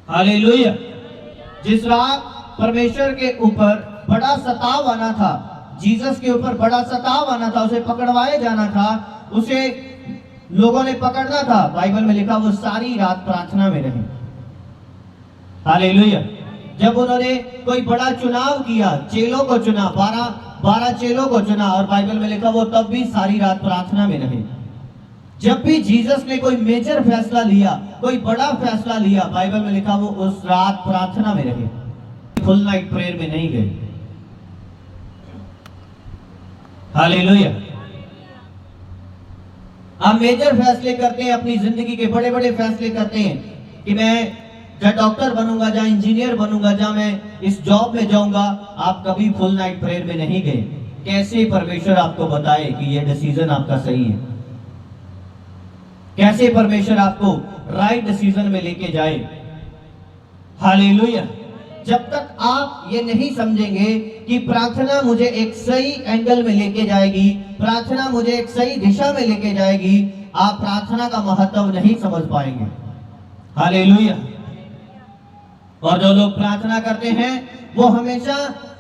Hallelujah. जिस रात परमेश्वर के ऊपर बड़ा सताव आना था, जीसस के ऊपर बड़ा सताव आना था, उसे पकड़वाए जाना था, उसे लोगों ने पकड़ना था, बाइबल में लिखा वो सारी रात प्रार्थना में रहे। हालेलुया। जब उन्होंने कोई बड़ा चुनाव किया, चेलों को चुना, 12 चेलों को चुना, और बाइबल में लिखा वो तब भी सारी रात प्रार्थना में रहे। जब भी जीसस ने कोई मेजर फैसला लिया, कोई बड़ा फैसला लिया, बाइबल में लिखा वो उस रात प्रार्थना में रहे, फुल नाइट प्रेयर में नहीं गए। हालेलुया। आप मेजर फैसले करते हैं, अपनी जिंदगी के बड़े बड़े फैसले करते हैं कि मैं जहाँ डॉक्टर बनूंगा, जहाँ इंजीनियर बनूंगा, जहाँ मैं इस जॉब में जाऊंगा। आप कभी फुल नाइट प्रेयर में नहीं गए। कैसे परमेश्वर आपको बताए कि ये डिसीजन आपका सही है? कैसे परमेश्वर आपको राइट डिसीजन में लेके जाए? हालेलुया। जब तक आप ये नहीं समझेंगे कि प्रार्थना मुझे एक सही एंगल में लेके जाएगी, प्रार्थना मुझे एक सही दिशा में लेके जाएगी, आप प्रार्थना का महत्व नहीं समझ पाएंगे। हालेलुया। और जो लोग प्रार्थना करते हैं वो हमेशा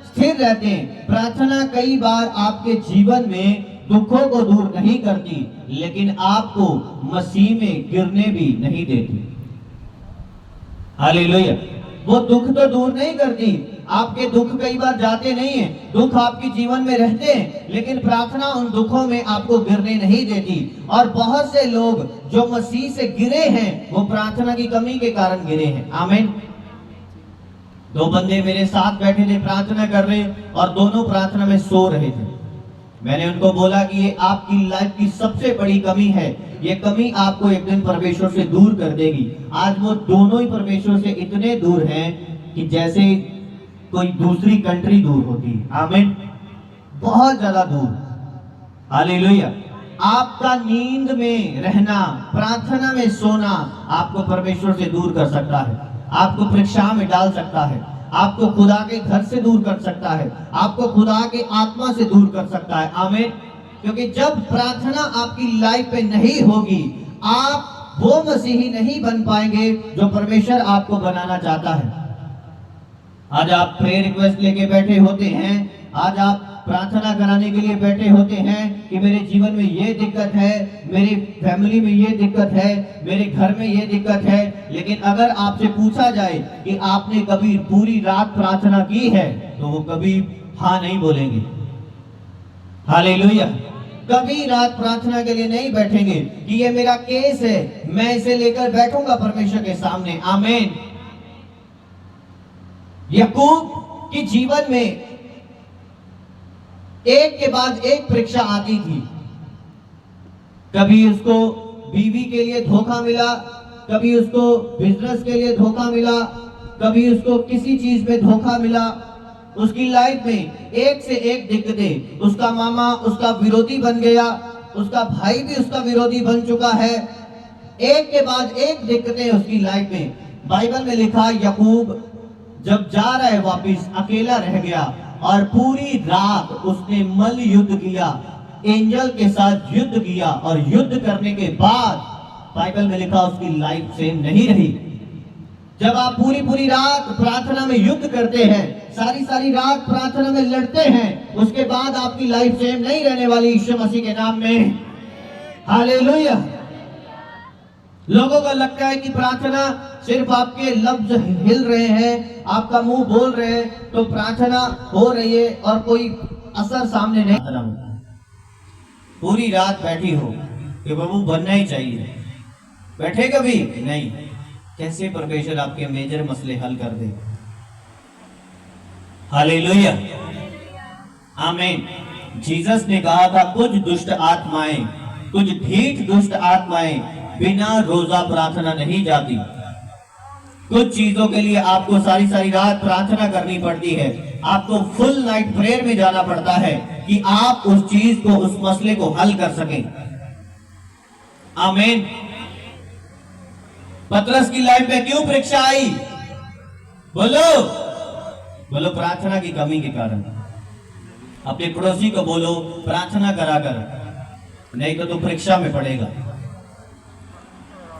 स्थिर रहते हैं। प्रार्थना कई बार आपके जीवन में दुखों को दूर नहीं करती, लेकिन आपको मसीह में गिरने भी नहीं देती। हालेलुया। वो दुख तो दूर नहीं करती, आपके दुख कई बार जाते नहीं हैं, दुख आपके जीवन में रहते हैं, लेकिन प्रार्थना उन दुखों में आपको गिरने नहीं देती। और बहुत से लोग जो मसीह से गिरे हैं वो प्रार्थना की कमी के कारण गिरे हैं। आमीन। 2 बंदे मेरे साथ बैठे थे, प्रार्थना कर रहे, और दोनों प्रार्थना में सो रहे थे। मैंने उनको बोला कि ये आपकी लाइफ की सबसे बड़ी कमी है, ये कमी आपको एक दिन परमेश्वर से दूर कर देगी। आज वो दोनों ही परमेश्वर से इतने दूर हैं कि जैसे कोई दूसरी कंट्री दूर होती है। आमीन। बहुत ज्यादा दूर। हालेलुया। आपका नींद में रहना, प्रार्थना में सोना आपको परमेश्वर से दूर कर सकता है, आपको परीक्षा में डाल सकता है, आपको खुदा के घर से दूर कर सकता है, आपको खुदा के आत्मा से दूर कर सकता है। आमीन। क्योंकि जब प्रार्थना आपकी लाइफ पे नहीं होगी, आप वो मसीही नहीं बन पाएंगे जो परमेश्वर आपको बनाना चाहता है। आज आप प्रेयर रिक्वेस्ट लेके बैठे होते हैं, आज आप प्रार्थना कराने के लिए बैठे होते हैं कि मेरे जीवन में ये दिक्कत है, मेरी फैमिली में ये दिक्कत है, मेरे घर में ये दिक्कत है, लेकिन अगर आपसे पूछा जाए कि आपने कभी पूरी रात प्रार्थना की है, तो वो कभी हाँ नहीं बोलेंगे। हालेलुया। कभी रात प्रार्थना के लिए नहीं बैठेंगे कि ये मेरा केस है, मैं इसे लेकर बैठूंगा परमेश्वर के सामने। आमीन। याकूब के जीवन में एक के बाद एक परीक्षा आती थी। कभी उसको बीवी के लिए धोखा मिला, कभी उसको बिजनेस के लिए धोखा मिला, कभी उसको किसी चीज में धोखा मिला। उसकी लाइफ में एक से एक दिक्कतें। उसका मामा उसका विरोधी बन गया, उसका भाई भी उसका विरोधी बन चुका है। एक के बाद एक दिक्कतें उसकी लाइफ में। बाइबल में लिखा याकूब जब जा रहा है वापिस, अकेला रह गया और पूरी रात उसने मल युद्ध किया, एंजल के साथ युद्ध किया, और युद्ध करने के बाद बाइबल में लिखा उसकी लाइफ सेम नहीं रही। जब आप पूरी रात प्रार्थना में युद्ध करते हैं, सारी रात प्रार्थना में लड़ते हैं, उसके बाद आपकी लाइफ सेम नहीं रहने वाली यीशु मसीह के नाम में। हालेलुया। लोगों को लगता है कि प्रार्थना सिर्फ आपके लफ्ज हिल रहे हैं, आपका मुंह बोल रहे हैं तो प्रार्थना हो रही है और कोई असर सामने नहीं। पूरी रात बैठी हो कि प्रभु बनना ही चाहिए, बैठे कभी नहीं। कैसे परमेश्वर आपके मेजर मसले हल कर दे। हालेलुया। आमीन। जीसस ने कहा था कुछ दुष्ट आत्माएं, कुछ ढीठ दुष्ट आत्माएं बिना रोजा प्रार्थना नहीं जाती। कुछ चीजों के लिए आपको सारी रात प्रार्थना करनी पड़ती है, आपको फुल नाइट प्रेयर में जाना पड़ता है कि आप उस चीज को, उस मसले को हल कर सकें। आमीन। पतरस की लाइफ में क्यों परीक्षा आई? बोलो प्रार्थना की कमी के कारण। अपने पड़ोसी को बोलो प्रार्थना करा कर, नहीं तो तू परीक्षा में पड़ेगा।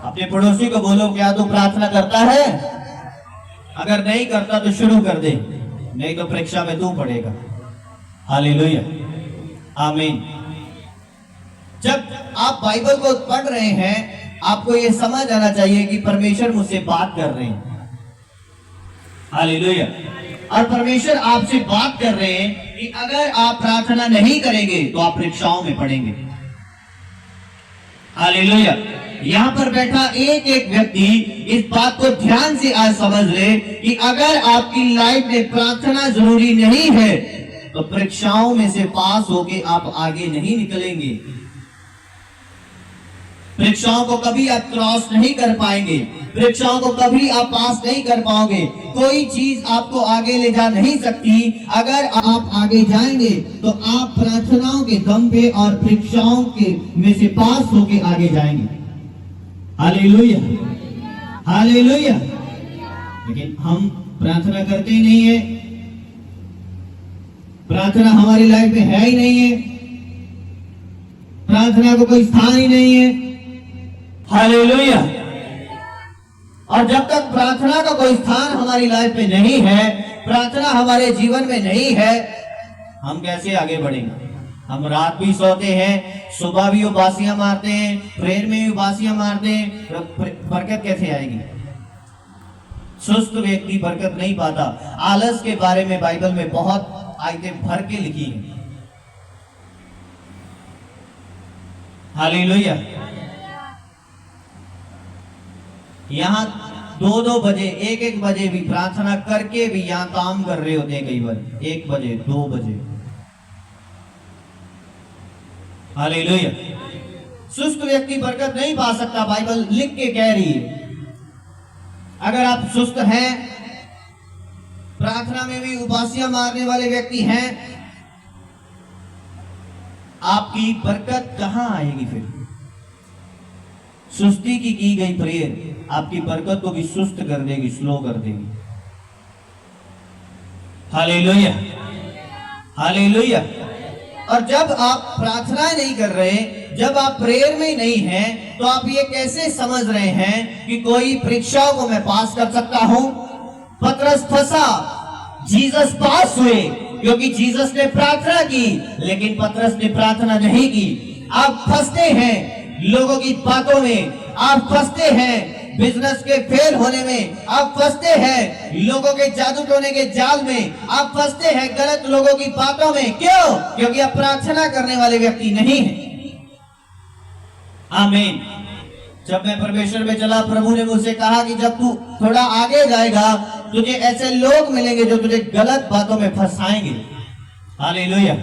अपने पड़ोसी को बोलो क्या तू प्रार्थना करता है? अगर नहीं करता तो शुरू कर दे, नहीं तो परीक्षा में तू पड़ेगा। हालेलुया, आमीन। जब आप बाइबल को पढ़ रहे हैं, आपको यह समझ आना चाहिए कि परमेश्वर मुझसे बात कर रहे हैं। हालेलुया। और परमेश्वर आपसे बात कर रहे हैं कि अगर आप प्रार्थना नहीं करेंगे तो आप परीक्षाओं में पड़ेंगे। हालेलुया। यहां पर बैठा एक एक व्यक्ति इस बात को ध्यान से आज समझ ले कि अगर आपकी लाइफ में प्रार्थना जरूरी नहीं है तो परीक्षाओं में से पास होके आप आगे नहीं निकलेंगे। परीक्षाओं को कभी आप क्रॉस नहीं कर पाएंगे, परीक्षाओं को कभी आप पास नहीं कर पाओगे। कोई चीज आपको आगे ले जा नहीं सकती। अगर आप आगे जाएंगे तो आप प्रार्थनाओं के दम पे और परीक्षाओं के में से पास होके आगे जाएंगे। Hallelujah, hallelujah. लेकिन हम प्रार्थना करते ही नहीं है, प्रार्थना हमारी लाइफ में है ही नहीं है, प्रार्थना को कोई स्थान ही नहीं है। हालेलुया। और जब तक प्रार्थना का कोई स्थान हमारी लाइफ में नहीं है, प्रार्थना हमारे जीवन में नहीं है, हम कैसे आगे बढ़ेंगे? हम रात भी सोते हैं, सुबह भी उबासियां मारते हैं, प्रेयर में भी उबासियां मारते हैं, तो बरकत कैसे आएगी? सुस्त व्यक्ति बरकत नहीं पाता। आलस के बारे में बाइबल में बहुत आयतें भर के लिखी हैं। हालेलुया। यहां 2-2 बजे 1-1 बजे भी प्रार्थना करके भी यहां काम कर रहे होते हैं, कई बार 1 बजे 2 बजे। हालेलुया। सुस्त व्यक्ति बरकत नहीं पा सकता, बाइबल लिख के कह रही है। अगर आप सुस्त हैं, प्रार्थना में भी उबासियां मारने वाले व्यक्ति हैं, आपकी बरकत कहां आएगी? फिर सुस्ती की गई प्रेयर आपकी बरकत को भी सुस्त कर देगी, स्लो कर देगी। Hallelujah, hallelujah. और जब आप प्रार्थना नहीं कर रहे, जब आप प्रेयर में नहीं हैं, तो आप ये कैसे समझ रहे हैं कि कोई परीक्षाओं को मैं पास कर सकता हूं? पतरस फंसा, जीसस पास हुए क्योंकि जीसस ने प्रार्थना की, लेकिन पतरस ने प्रार्थना नहीं की। आप फंसते हैं लोगों की बातों में, आप फंसते हैं बिजनेस के फेल होने में, आप फंसते हैं लोगों के जादू टोने के जाल में, आप फंसते हैं गलत लोगों की बातों में। क्यों? क्योंकि आप प्रार्थना करने वाले व्यक्ति नहीं हैं। आमीन। जब मैं परमेश्वर में चला, प्रभु ने मुझसे कहा कि जब तू थोड़ा आगे जाएगा, तुझे ऐसे लोग मिलेंगे जो तुझे गलत बातों में फंसाएंगे। हालेलुया।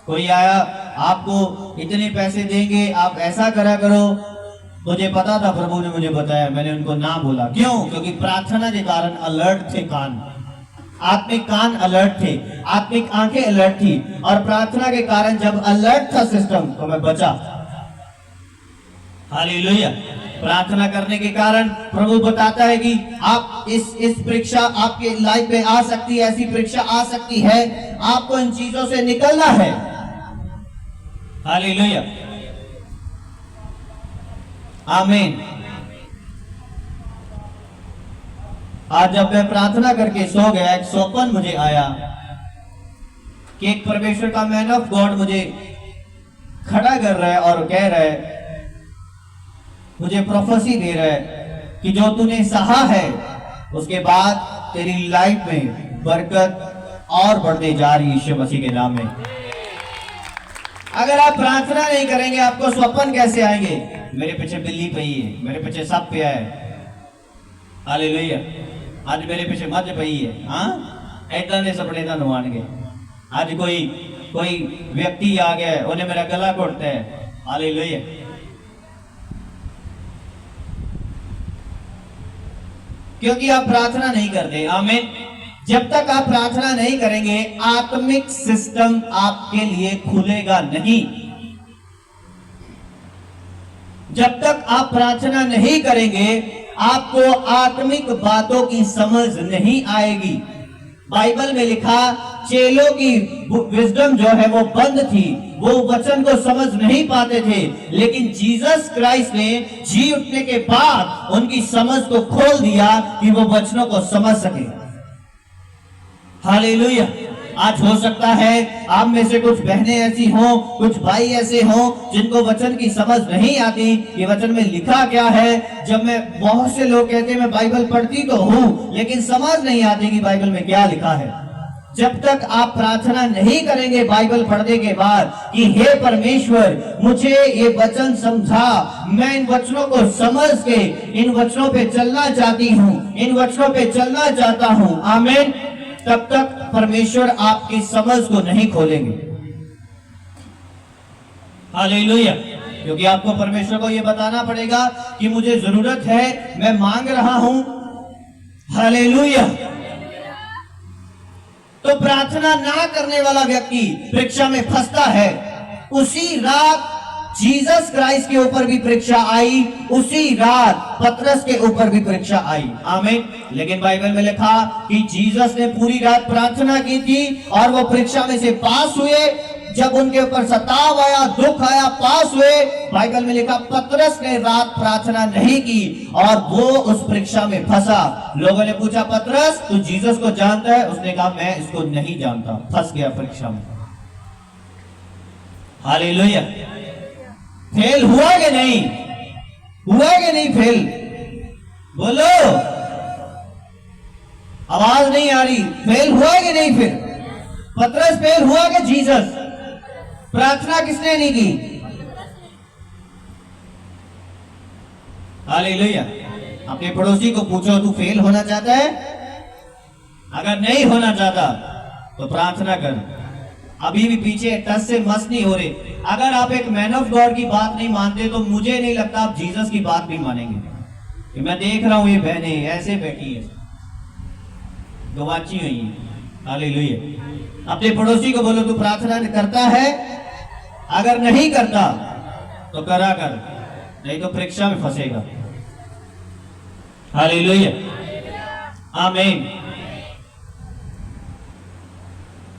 कोई आया, आपको इतने पैसे देंगे, आप ऐसा करा करो। मुझे पता था, प्रभु ने मुझे बताया, मैंने उनको ना बोला। क्यों? क्योंकि प्रार्थना के कारण अलर्ट थे कान, आत्मिक कान अलर्ट थे, आत्मिक आंखें अलर्ट थी। और प्रार्थना के कारण जब अलर्ट था सिस्टम, तो मैं बचा। हालेलुया। प्रार्थना करने के कारण प्रभु बताता है कि आप इस परीक्षा आपके लाइफ में आ सकती है, ऐसी परीक्षा आ सकती है, आपको इन चीजों से निकलना है। हालेलुया, आमीन। आज जब मैं प्रार्थना करके सो गया, एक स्वप्न मुझे आया कि एक परमेश्वर का मैन ऑफ गॉड मुझे खड़ा कर रहा है और कह रहा है, मुझे प्रोफेसी दे रहा है कि जो तूने सहा है उसके बाद तेरी लाइफ में बरकत और बढ़ते जा रही है, यीशु मसीह के नाम में। अगर आप प्रार्थना नहीं करेंगे, आपको स्वप्न कैसे आएंगे? मेरे पीछे बिल्ली पई है, मेरे पीछे सांप पिया है। हालेलुया। आज मेरे पीछे मध्य पई है। हाँ, ऐसा ने सपने का नुआन गए। आज कोई व्यक्ति आ गया, उन्हें मेरा गला घोटता है। हालेलुया। क्योंकि आप प्रार्थना नहीं करते। आमीन। जब तक आप प्रार्थना नहीं करेंगे, आत्मिक सिस्टम आपके लिए खुलेगा नहीं। जब तक आप प्रार्थना नहीं करेंगे, आपको आत्मिक बातों की समझ नहीं आएगी। बाइबल में लिखा चेलों की विजडम जो है वो बंद थी, वो वचन को समझ नहीं पाते थे, लेकिन जीसस क्राइस्ट ने जी उठने के बाद उनकी समझ को खोल दिया कि वो वचनों को समझ सके। हालेलुया। आज हो सकता है आप में से कुछ बहनें ऐसी हों, कुछ भाई ऐसे हों जिनको वचन की समझ नहीं आती कि वचन में लिखा क्या है। जब मैं बहुत से लोग कहते हैं मैं बाइबल पढ़ती तो हूं लेकिन समझ नहीं आती कि बाइबल में क्या लिखा है। जब तक आप प्रार्थना नहीं करेंगे बाइबल पढ़ने के बाद कि हे परमेश्वर मुझे ये वचन समझा, मैं इन वचनों को समझ के इन वचनों पे चलना चाहती हूँ, इन वचनों पे चलना चाहता हूँ, आमीन, तब तक परमेश्वर आपकी समझ को नहीं खोलेंगे। हालेलुया। क्योंकि आपको परमेश्वर को यह बताना पड़ेगा कि मुझे जरूरत है, मैं मांग रहा हूं। हालेलुया। तो प्रार्थना ना करने वाला व्यक्ति परीक्षा में फंसता है। उसी रात जीसस क्राइस्ट के ऊपर भी परीक्षा आई, उसी रात पतरस के ऊपर भी परीक्षा आई, आमीन। लेकिन बाइबल में लिखा कि जीसस ने पूरी रात प्रार्थना की थी और वो परीक्षा में से पास हुए। जब उनके ऊपर सताव आया, दुख आया, पास हुए, बाइबल में लिखा पतरस ने रात प्रार्थना नहीं की और वो उस परीक्षा में फंसा। लोगों ने पूछा पतरस तू जीसस को जानता है? उसने कहा मैं इसको नहीं जानता, फंस गया परीक्षा में। हालेलुया। फेल हुआ कि नहीं? हुआ कि नहीं फेल? बोलो, आवाज नहीं आ रही। फेल हुआ कि नहीं? फिर पतरस फेल हुआ कि जीसस? प्रार्थना किसने नहीं की? हालेलुया। अपने पड़ोसी को पूछो तू फेल होना चाहता है? अगर नहीं होना चाहता तो प्रार्थना कर। अभी भी पीछे टस से मस नहीं हो रहे। अगर आप एक मैन ऑफ गॉड की बात नहीं मानते तो मुझे नहीं लगता आप जीसस की बात भी मानेंगे। कि मैं देख रहा हूं ये बहनें ऐसे बैठी है, गवाची हुई है। हालेलुया। अपने पड़ोसी को बोलो तू प्रार्थना करता है? अगर नहीं करता तो करा कर, नहीं तो परीक्षा में फंसेगा। हालेलुया, आमीन,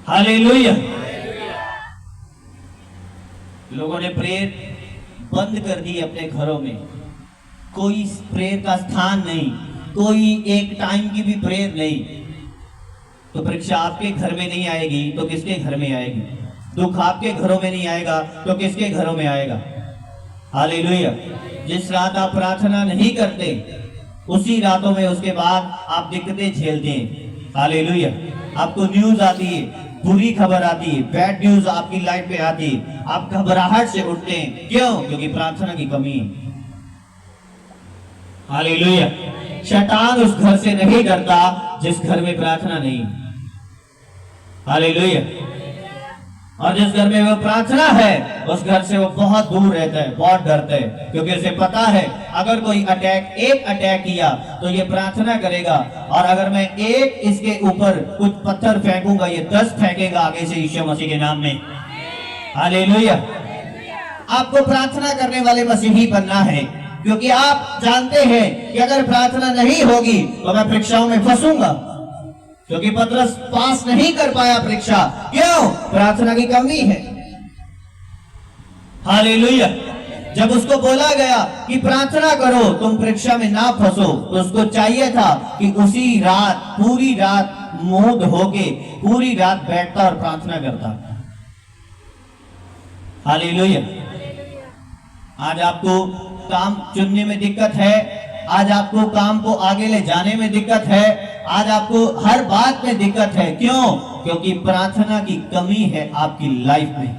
हालेलुया। लोगों ने प्रेयर बंद कर दी अपने घरों में। कोई प्रेयर का स्थान नहीं, कोई एक टाइम की भी प्रेयर नहीं। तो परीक्षा आपके घर में नहीं आएगी तो किसके घर में आएगी? दुख आपके घरों में नहीं आएगा तो किसके घरों में आएगा? हालेलुया। जिस रात आप प्रार्थना नहीं करते उसी रातों में उसके बाद आप दिक्कतें झेलते हैं। हालेलुया। आपको न्यूज आती है, बुरी खबर आती है, बैड न्यूज आपकी लाइफ में आती है, आप घबराहट से उठते हैं। क्यों? क्योंकि प्रार्थना की कमी है। हालेलुया। शैतान उस घर से नहीं डरता जिस घर में प्रार्थना नहीं। हालेलुया। और जिस घर में वो प्रार्थना है उस घर से वो बहुत दूर रहता है, बहुत डरता है, क्योंकि उसे पता है अगर कोई एक अटैक किया तो ये प्रार्थना करेगा, और अगर मैं एक इसके ऊपर कुछ पत्थर फेंकूंगा ये 10 फेंकेगा आगे से यीशु मसीह के नाम में। हालेलुया। आपको प्रार्थना करने वाले मसीही बनना है, क्योंकि आप जानते हैं कि अगर प्रार्थना नहीं होगी तो मैं परीक्षाओं में फंसूंगा। क्योंकि पतरस पास नहीं कर पाया परीक्षा। क्यों? प्रार्थना की कमी है। हालेलुया। जब उसको बोला गया कि प्रार्थना करो तुम परीक्षा में ना फंसो, तो उसको चाहिए था कि उसी रात पूरी रात मूड होके पूरी रात बैठता और प्रार्थना करता। हालेलुया। आज आपको काम चुनने में दिक्कत है, आज आपको काम को आगे ले जाने में दिक्कत है, आज आपको हर बात में दिक्कत है। क्यों? क्योंकि प्रार्थना की कमी है आपकी लाइफ में।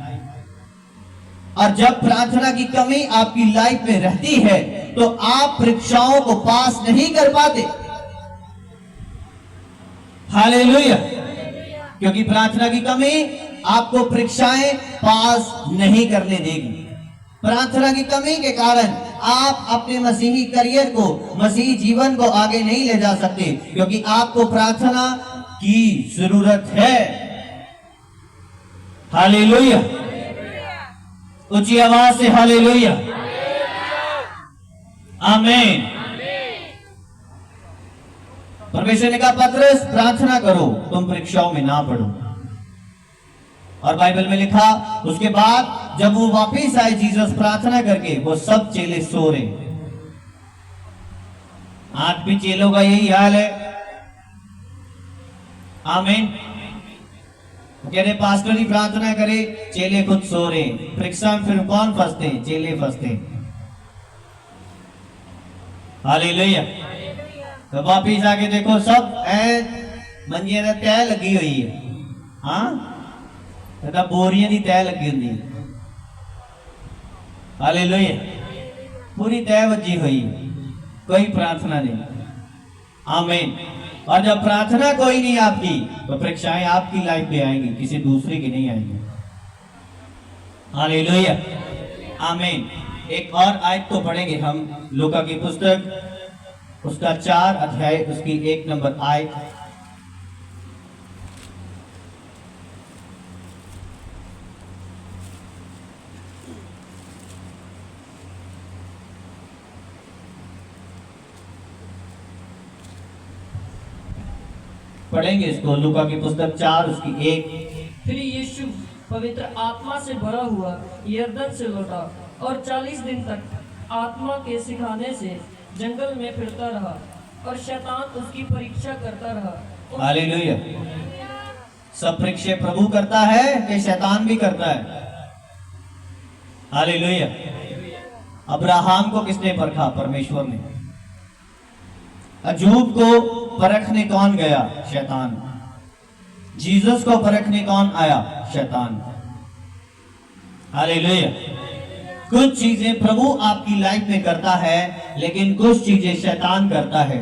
और जब प्रार्थना की कमी आपकी लाइफ में रहती है तो आप परीक्षाओं को पास नहीं कर पाते। हालेलुया। क्योंकि प्रार्थना की कमी आपको परीक्षाएं पास नहीं करने देगी। प्रार्थना की कमी के कारण आप अपने मसीही करियर को, मसीही जीवन को आगे नहीं ले जा सकते, क्योंकि आपको प्रार्थना की जरूरत है। हालेलुया। ऊंची आवाज से हालेलुया, आमीन। परमेश्वर ने कहा पतरस प्रार्थना करो, तुम परीक्षाओं में ना पड़ो। और बाइबल में लिखा उसके बाद जब वो वापिस आए जीसस प्रार्थना करके, वो सब चेले सो रहे। आज भी चेलों का यही हाल है। आमीन। कह रहे पास्टर ही प्रार्थना करे, चेले खुद सो रहे। परीक्षा में फिर कौन फंसते हैं? चेले फंसते हैं। हालेलुया। तो वापिस आके देखो सब मंजिया ने तय लगी हुई है। हाँ तो बोरियां की तय लगी होंगी। हालेलुया। पूरी तय वजी हुई, कोई प्रार्थना नहीं। आमीन। और जब प्रार्थना कोई नहीं आपकी, तो परीक्षाएं आपकी लाइफ में आएंगी, किसी दूसरे की नहीं आएंगी। हालेलुया। आमीन। एक और आयत तो पढ़ेंगे हम, लूका की पुस्तक उसका 4 अध्याय उसकी 1 नंबर आयत। पढ़ेंगे इसको, लूका की पुस्तक 4 उसकी 1। फिर यीशु पवित्र आत्मा से भरा हुआ यरदन से लौटा और 40 दिन तक आत्मा के सिखाने से जंगल में फिरता रहा और शैतान उसकी परीक्षा करता रहा। हालेलुया। सब परीक्षा प्रभु करता है कि शैतान भी करता है? हालेलुया। अब्राहम को किसने परखा? परमेश्वर ने। अजूब को परखने कौन गया? शैतान। जीसस को परखने कौन आया? शैतान। हालेलुया। कुछ चीजें प्रभु आपकी लाइफ में करता है, लेकिन कुछ चीजें शैतान करता है।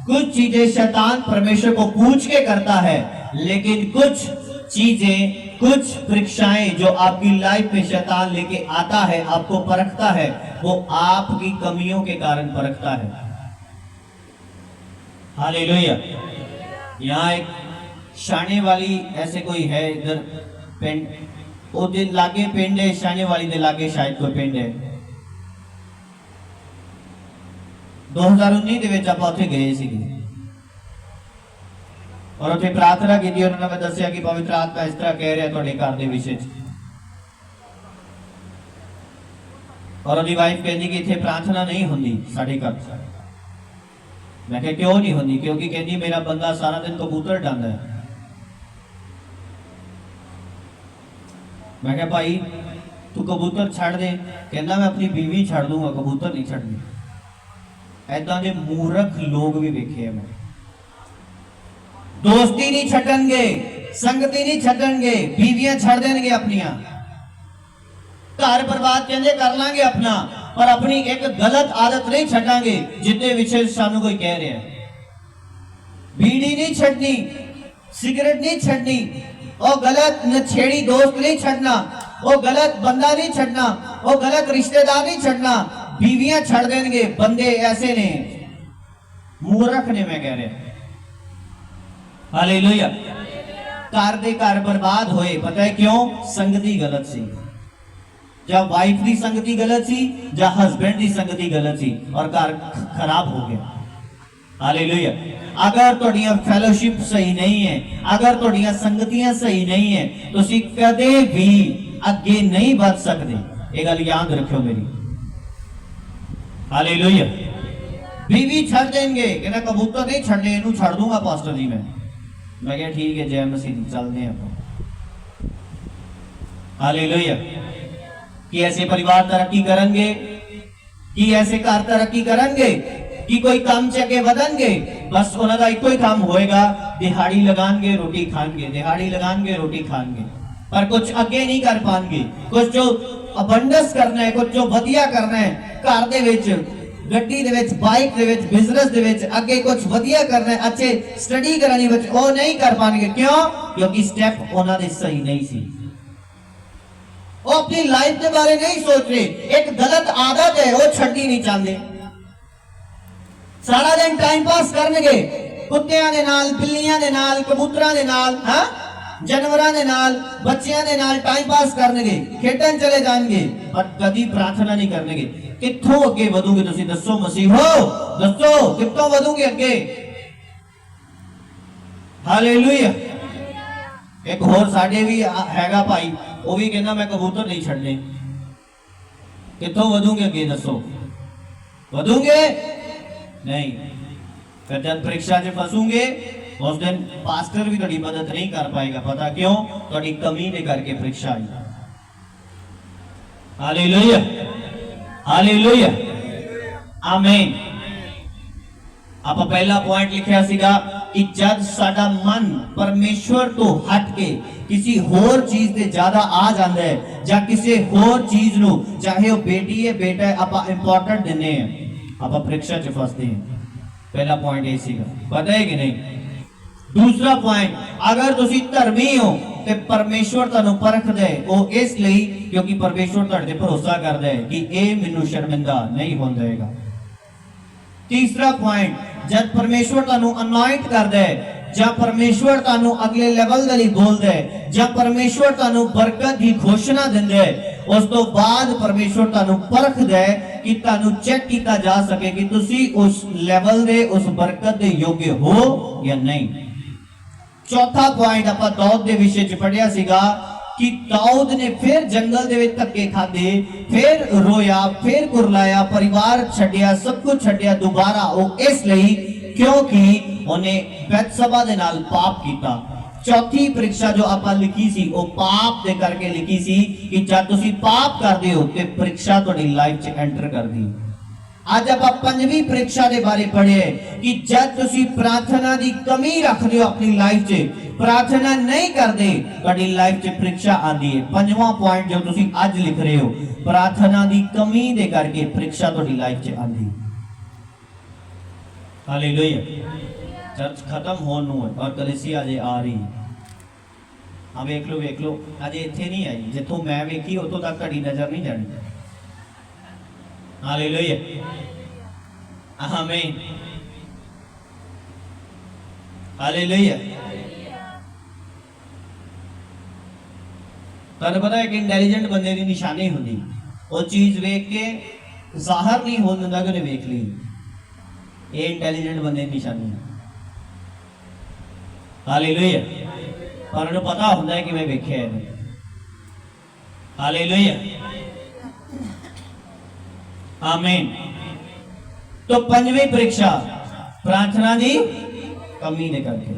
कुछ चीजें शैतान परमेश्वर को पूछ के करता है, लेकिन कुछ चीजें, कुछ परीक्षाएं जो आपकी लाइफ में शैतान लेके आता है, आपको परखता है, वो आपकी कमियों के कारण परखता है। हालेलुया। यहाँ एक शाने वाली ऐसे कोई है इधर पिंड, वो दिन लागे पिंड है, शाने वाली दे लागे शायद कोई पिंड है। 2019 ਦੇ ਵਿੱਚ ਆਪਾਂ ਉੱਥੇ ਗਏ ਸੀਗੇ और ਉੱਥੇ प्रार्थना की। उन्होंने मैं दसिया कि पवित्र आत्मा इस तरह कह रहा ਤੁਹਾਡੇ घर ਦੇ विषय और ਉਹਦੀ वाइफ कहती कि इतने प्रार्थना नहीं होंगी साढ़े घर। मैं कहा क्यों नहीं होंगी? क्योंकि कहती मेरा बंदा सारा दिन कबूतर डांदा है। मैं कहा भाई तू कबूतर छड़ दे। कहना मैं अपनी बीवी छड़ दूंगा, कबूतर नहीं छड़नी। ऐदा दे मूर्ख लोग भी देखे हैं। मैं दोस्ती नहीं छड़नगे, संगति नहीं छड़नगे, बीवियां छड़ देंगे अपनिया, घर बर्बाद कहते कर लांगे अपना, पर अपनी एक गलत आदत नहीं छड़ांगे जितने विषय सानू कोई कह रहे हैं। बीड़ी नहीं छड़नी, सिगरेट नहीं छड़नी, वो गलत नछेड़ी दोस्त नहीं छड़ना, वो गलत बंदा नहीं छड़ना, वो गलत रिश्तेदार नहीं छड़ना। बीवियां छड़ देंगे, बंदे ऐसे ने मूर्ख ने, मैं कह रहा। हालेलुया। घर दे घर बर्बाद होए, पता है क्यों? संगति गलत सी। जब वाइफ की संगति गलत सी, जब हस्बैंड की संगति गलत सी, और घर खराब हो गया। हालेलुया। अगर तुहाडियां फेलोशिप सही नहीं है, अगर तुहाडियां संगतियां सही नहीं है, तो तुसीं कदे भी अगे नहीं बढ़ सकते। ये गल याद रखो मेरी। हालेलुया। बीवी छड़ देंगे, कहना कबूतर नहीं छड़ने, इनू छड़ दूंगा पास्टर जी मैं क्या ठीक है, जय मसीह चलते हैं। हालेलुया। कि ऐसे परिवार तरक्की करेंगे, कि ऐसे घर तरक्की करेंगे, कि कोई काम च अगे बढ़ेंगे, बस उन्होंने एको ही काम होएगा, दिहाड़ी लगाएंगे रोटी खाएंगे, दिहाड़ी लगाएंगे रोटी खाएंगे, पर कुछ अगे नहीं कर पाएंगे। कुछ जो अबंडेंस करना है, कुछ जो वधिया करना है, घर दे विच, गड्डी दे विच, बाइक दे विच, बिजनेस दे विच अगे कुछ वधिया करना है, अच्छे स्टडी करानी विच, वो नहीं कर पाएंगे। क्यों? क्योंकि स्टेप उन्होंने सही नहीं सी। वो अपनी लाइफ के बारे नहीं सोच रहे। एक गलत आदत है, वो छड्डी नहीं चाहते। सारा दिन टाइम पास करनगे, कुत्तियां दे नाल, बिल्लियां दे नाल, कबूतरां दे नाल, हां जानवरां दे नाल, बच्चियां दे नाल टाइम पास करनगे, खेडन चले जाएंगे, पर कभी प्रार्थना नहीं करनगे। कित्थों अगे वधोगे तुसीं? दसो मसीहो, दसो कित्थों वधोगे अगे? हालेलुया। एक होर साडे भी हैगा भाई, वो भी कहना मैं कबूतर नहीं छड़ने। कितों वधूंगे अगे दसो, वधूंगे नहीं। फिर जब परीक्षा च फसूंगे उस दिन पास्टर भी थोड़ी मदद नहीं कर पाएगा। पता क्यों? थोड़ी कमी ने करके परीक्षा आई। हालेलुया, हालेलुया, आमीन। आप पहला पॉइंट लिखा सीगा कि जब साडा मन परमेश्वर तो हट के किसी होर चीज से ज्यादा आ जाता है, या किसी होर चीज नु, चाहे वो बेटी है बेटा है, आप इंपॉर्टेंट देने हैं, आप परीक्षा च फसते हैं। पहला पॉइंट ये सीगा, पता है कि नहीं? दूसरा पॉइंट, अगर तुसी धर्मी हो ते परमेश्वर तुहानू परखदा है, वो इसलिए क्योंकि परमेश्वर तुहाडे ते भरोसा करदा है कि ये मैनू शर्मिंदा नहीं होण देगा। तीसरा पॉइंट, जब परमेश्वर तुहानू अनॉइंट करदा है, जब परमेश्वर तुहानू अगले लेवल दे लई बोलदा है, जब परमेश्वर तुहानू बरकत दी घोषणा दिंदा है, उस तो बाद परमेश्वर तुहानू परखदा है कि तुहानू चेक किया जा सके कि तुसी उस लेवल दे, उस बरकत दे योग्य हो या नहीं। चौथा पॉइंट आप दाऊद दे विषय च पढ़िया सीगा कि दाऊद ने फिर जंगल दे विच धक्के खादे, फिर रोया, फिर कुरलाया, परिवार छड्डिया, सब कुछ छड्डिया दोबारा, वो इसलिए क्योंकि उन्हें बैतसबा दे नाल पाप कीता। चौथी परीक्षा जो आप लिखी सी वो पाप दे करके लिखी सी कि जब तुसी पाप करदे हो ते परीक्षा तुहाडी लाइफ च एंटर कर दी। आज आप पंजवीं परीक्षा के बारे पढ़े कि जब तुसी प्रार्थना की कमी रखते हो अपनी लाइफ च, प्रार्थना नहीं करते, तुहाडी लाइफ च परीक्षा आती है। पंजवां पॉइंट जो तुसी आज लिख रहे हो, प्रार्थना की कमी दे करके परीक्षा तुहाडी लाइफ च आती है। हालेलुया। चर्च खत्म होने है और कलीसिया अजे आ रही है। हाँ वेख लो अजे इत्थे नहीं आई, जिथों मैं वेखी उतों तक तुहाडी नजर नहीं जानी। हालेलुया, आमीन, हालेलुया। तुहानू पता है कि इंटेलिजेंट बंदे की निशानी होंदी, वो चीज वेख के जाहिर नहीं होने दिंदा कि उन्हें वेख ली। ये इंटेलिजेंट बंदे की निशानी है। हालेलुया। पर उन्हें पता होता है कि मैं वेख्या है। हालेलुया, आमीन। तो पंजवी परीक्षा प्रार्थना की कमी ने करके।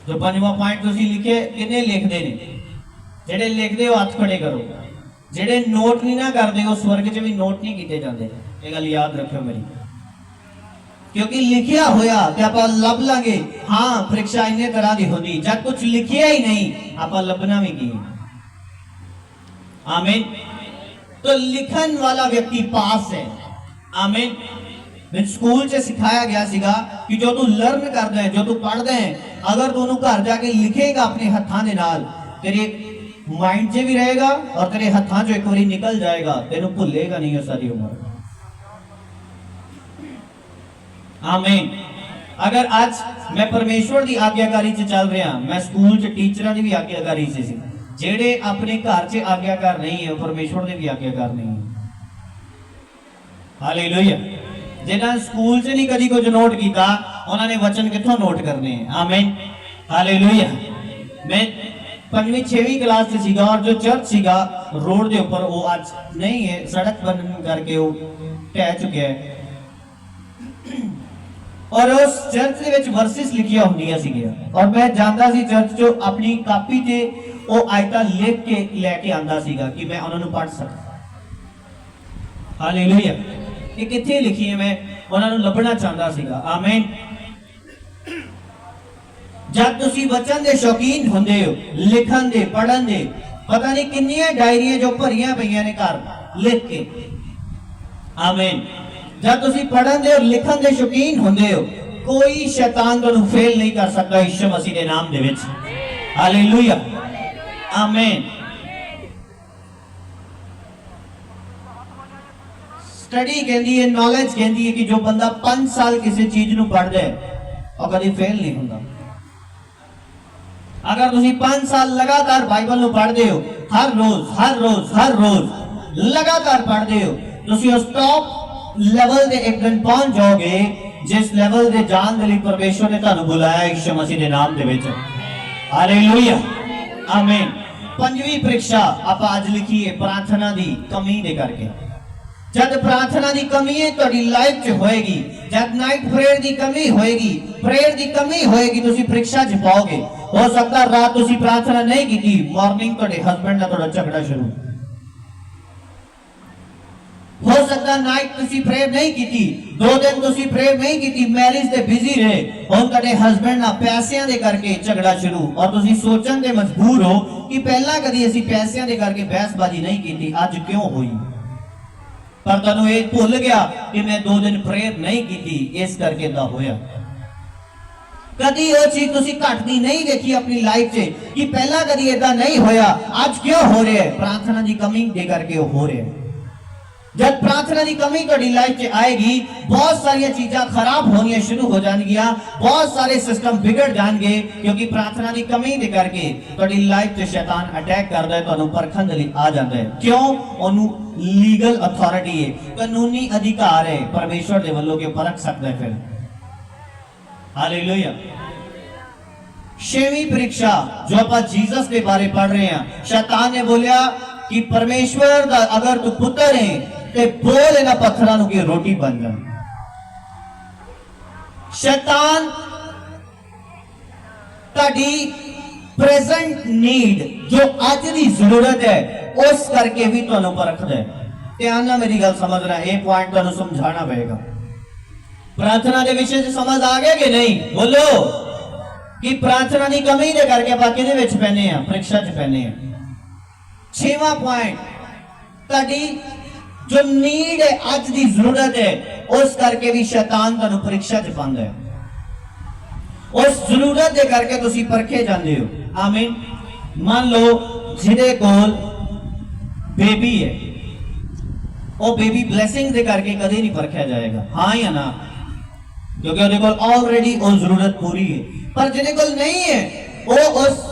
जो पंजवा पॉइंट तुसी लिखे किन्ने लिखते ने? जेडे लिखते हो हाथ खड़े करो। जेडे नोट नहीं ना करते वो स्वर्ग च भी नोट नहीं किए जाते। ये गल याद रखियो मेरी, क्योंकि लिखिया होया ते आप लब लांगे। हाँ परीक्षा इन्ने तरह की होती, जब कुछ लिखिया ही नहीं आप लभना भी की। आमीन। तो लिखन वाला व्यक्ति पास है। आमीन। मैं स्कूल से सिखाया गया सीगा कि जो तू लर्न करदा है, जो तू पढ़दा है, अगर तू घर जाके लिखेगा अपने हाथों के नाल, तेरे माइंड से भी रहेगा और तेरे हाथों चो एक बार निकल जाएगा, तेनू भुलेगा नहीं है सारी उम्र। आमीन। अगर आज मैं परमेश्वर की आज्ञाकारी से चल रहा, मैं स्कूल च टीचर की भी आज्ञाकारी से सी, जेड़े अपने घर च आज्ञाकार नहीं है परमेश्वर के भी आज्ञाकार नहीं है। हालेलुया। जिन्हें स्कूल से नहीं कभी कुछ नोट किया, उन्होंने वचन कितों नोट करने हैं। आमीन, हालेलुया। मैं 5वीं 6वीं क्लास से सीगा और जो चर्च सीगा रोड के ऊपर वो आज नहीं है, सड़क बन करके वो ढह चुके है। और उस चर्च के विच वर्सेस लिखिया होंदियां सीगियां और मैं जानदा सी चर्च चो अपनी कापी ते वो आयतां लिख के लेके आंदा सीगा कि मैं उन्हां नूं पढ़ सकां। हालेलुया। ये किथे लिखी है, मैं उन्हां नूं लभना चाहता सीगा। आमीन। जब तुसी वचन दे शौकीन हुंदे हो, लिखन दे, पढ़न दे, पता नहीं किन्नियां डायरियां जो भरियां पईयां ने घर लिख के। आमीन। जब तुसी पढ़न दे और लिखन दे शौकीन हुंदे हो, कोई शैतान तुहानू फेल नहीं कर सकता यीशु मसीह दे नाम दे विच। हालेलुया। आमीन। स्टडी कहती है, नॉलेज कहती है कि जो बंदा 5 साल किसी चीज नू पढ़दा है और कभी फेल नहीं होता। अगर तुसी 5 साल लगातार बाइबल नू पढ़दे हो, हर रोज लगातार पढ़दे हो, तुसी उस टॉप लेवल दे एक दिन पहुंच जाओगे जिस लेवल दे जान दे लई परमेश्वर ने तुहानू बुलाया यीशु मसीह दे नाम दे विच। हालेलुया, आमीन। पंजवीं परीक्षा आप आज लिखिए प्रार्थना दी कमी दे करके। जब प्रार्थना दी कमी है तुहाडी लाइफ च होएगी, जब नाइट प्रेयर दी कमी होएगी, प्रेयर दी कमी होएगी, तुसी परीक्षा च पाओगे। हो सकता रात तुसी प्रार्थना नहीं की, मॉर्निंग तुहाडे हस्बैंड नाल तुहाडा झगड़ा शुरू। हो सकता नाइट तुसी प्रेयर नहीं की, 2 दिन तुसी प्रेयर नहीं की, मैरिज ते बिजी रहे, हुण तुहाडे हस्बैंड नाल पैसिਆਂ दे करके झगड़ा शुरू, और तुसी सोचण ते मजबूर हो कि पहला कदी ਅਸੀਂ पैसिਆਂ दे करके बहसबाजी नहीं की, आज क्यों हुई। पर तुहानू ये भुल गया कि मैं 2 दिन प्रेयर नहीं की, इस करके दा होया। कदी वो चीज तुसी घटदी नहीं देखी अपनी लाइफ से कि पहला कदी ऐसा नहीं होया, आज क्यों हो रहा है। प्रार्थना की कमी दे करके वो हो रहा है। जब प्रार्थना की कमी तुहाडी लाइफ च आएगी, बहुत सारी चीज़ां खराब होनी शुरू हो जाएंगियां, बहुत सारे सिस्टम बिगड़ जाएंगे, क्योंकि प्रार्थना की कमी दे करके तुहाडी लाइफ च शैतान अटैक करदा है, तुहानू परखण दे लई आ जांदा है। क्यों? ओनू लीगल अथॉरिटी है, कानूनी अधिकार है परमेश्वर दे वल्लों के परख सकदा है। फिर हालेलुया। 6वीं परीक्षा जो आप जीसस के बारे पढ़ रहे हैं, शैतान ने बोलिया कि परमेश्वर दा अगर तू पुत्र है ते बोल इन्हां पत्थरां नूं कि रोटी बन जाए। शैतान ताड़ी प्रेजेंट नीड जो आज दी जरूरत है उस करके भी तुहानू परखदा है। ध्यान नाल मेरी गल समझना, ये पॉइंट तुहानू समझाना पड़ेगा। प्रार्थना के विषय से समझ आ गया कि नहीं? बोलो कि प्रार्थना की कमी दे करके आप किहदे विच पैने आ? परीक्षा च पैने आ। 6वां पॉइंट, ताड़ी जो नीड है, आज की जरूरत है, उस करके भी शैतान तुहानू परीक्षा च पांदा है। उस जरूरत दे करके तुसी परखे जांदे हो। आमीन। मान लो जिहदे कोल बेबी है, वो बेबी ब्लेसिंग दे करके कदे नहीं परखा जाएगा, हाँ या ना? क्योंकि उहदे कोल ऑलरेडी वो जरूरत पूरी है। पर जिहदे कोल नहीं है, वो उस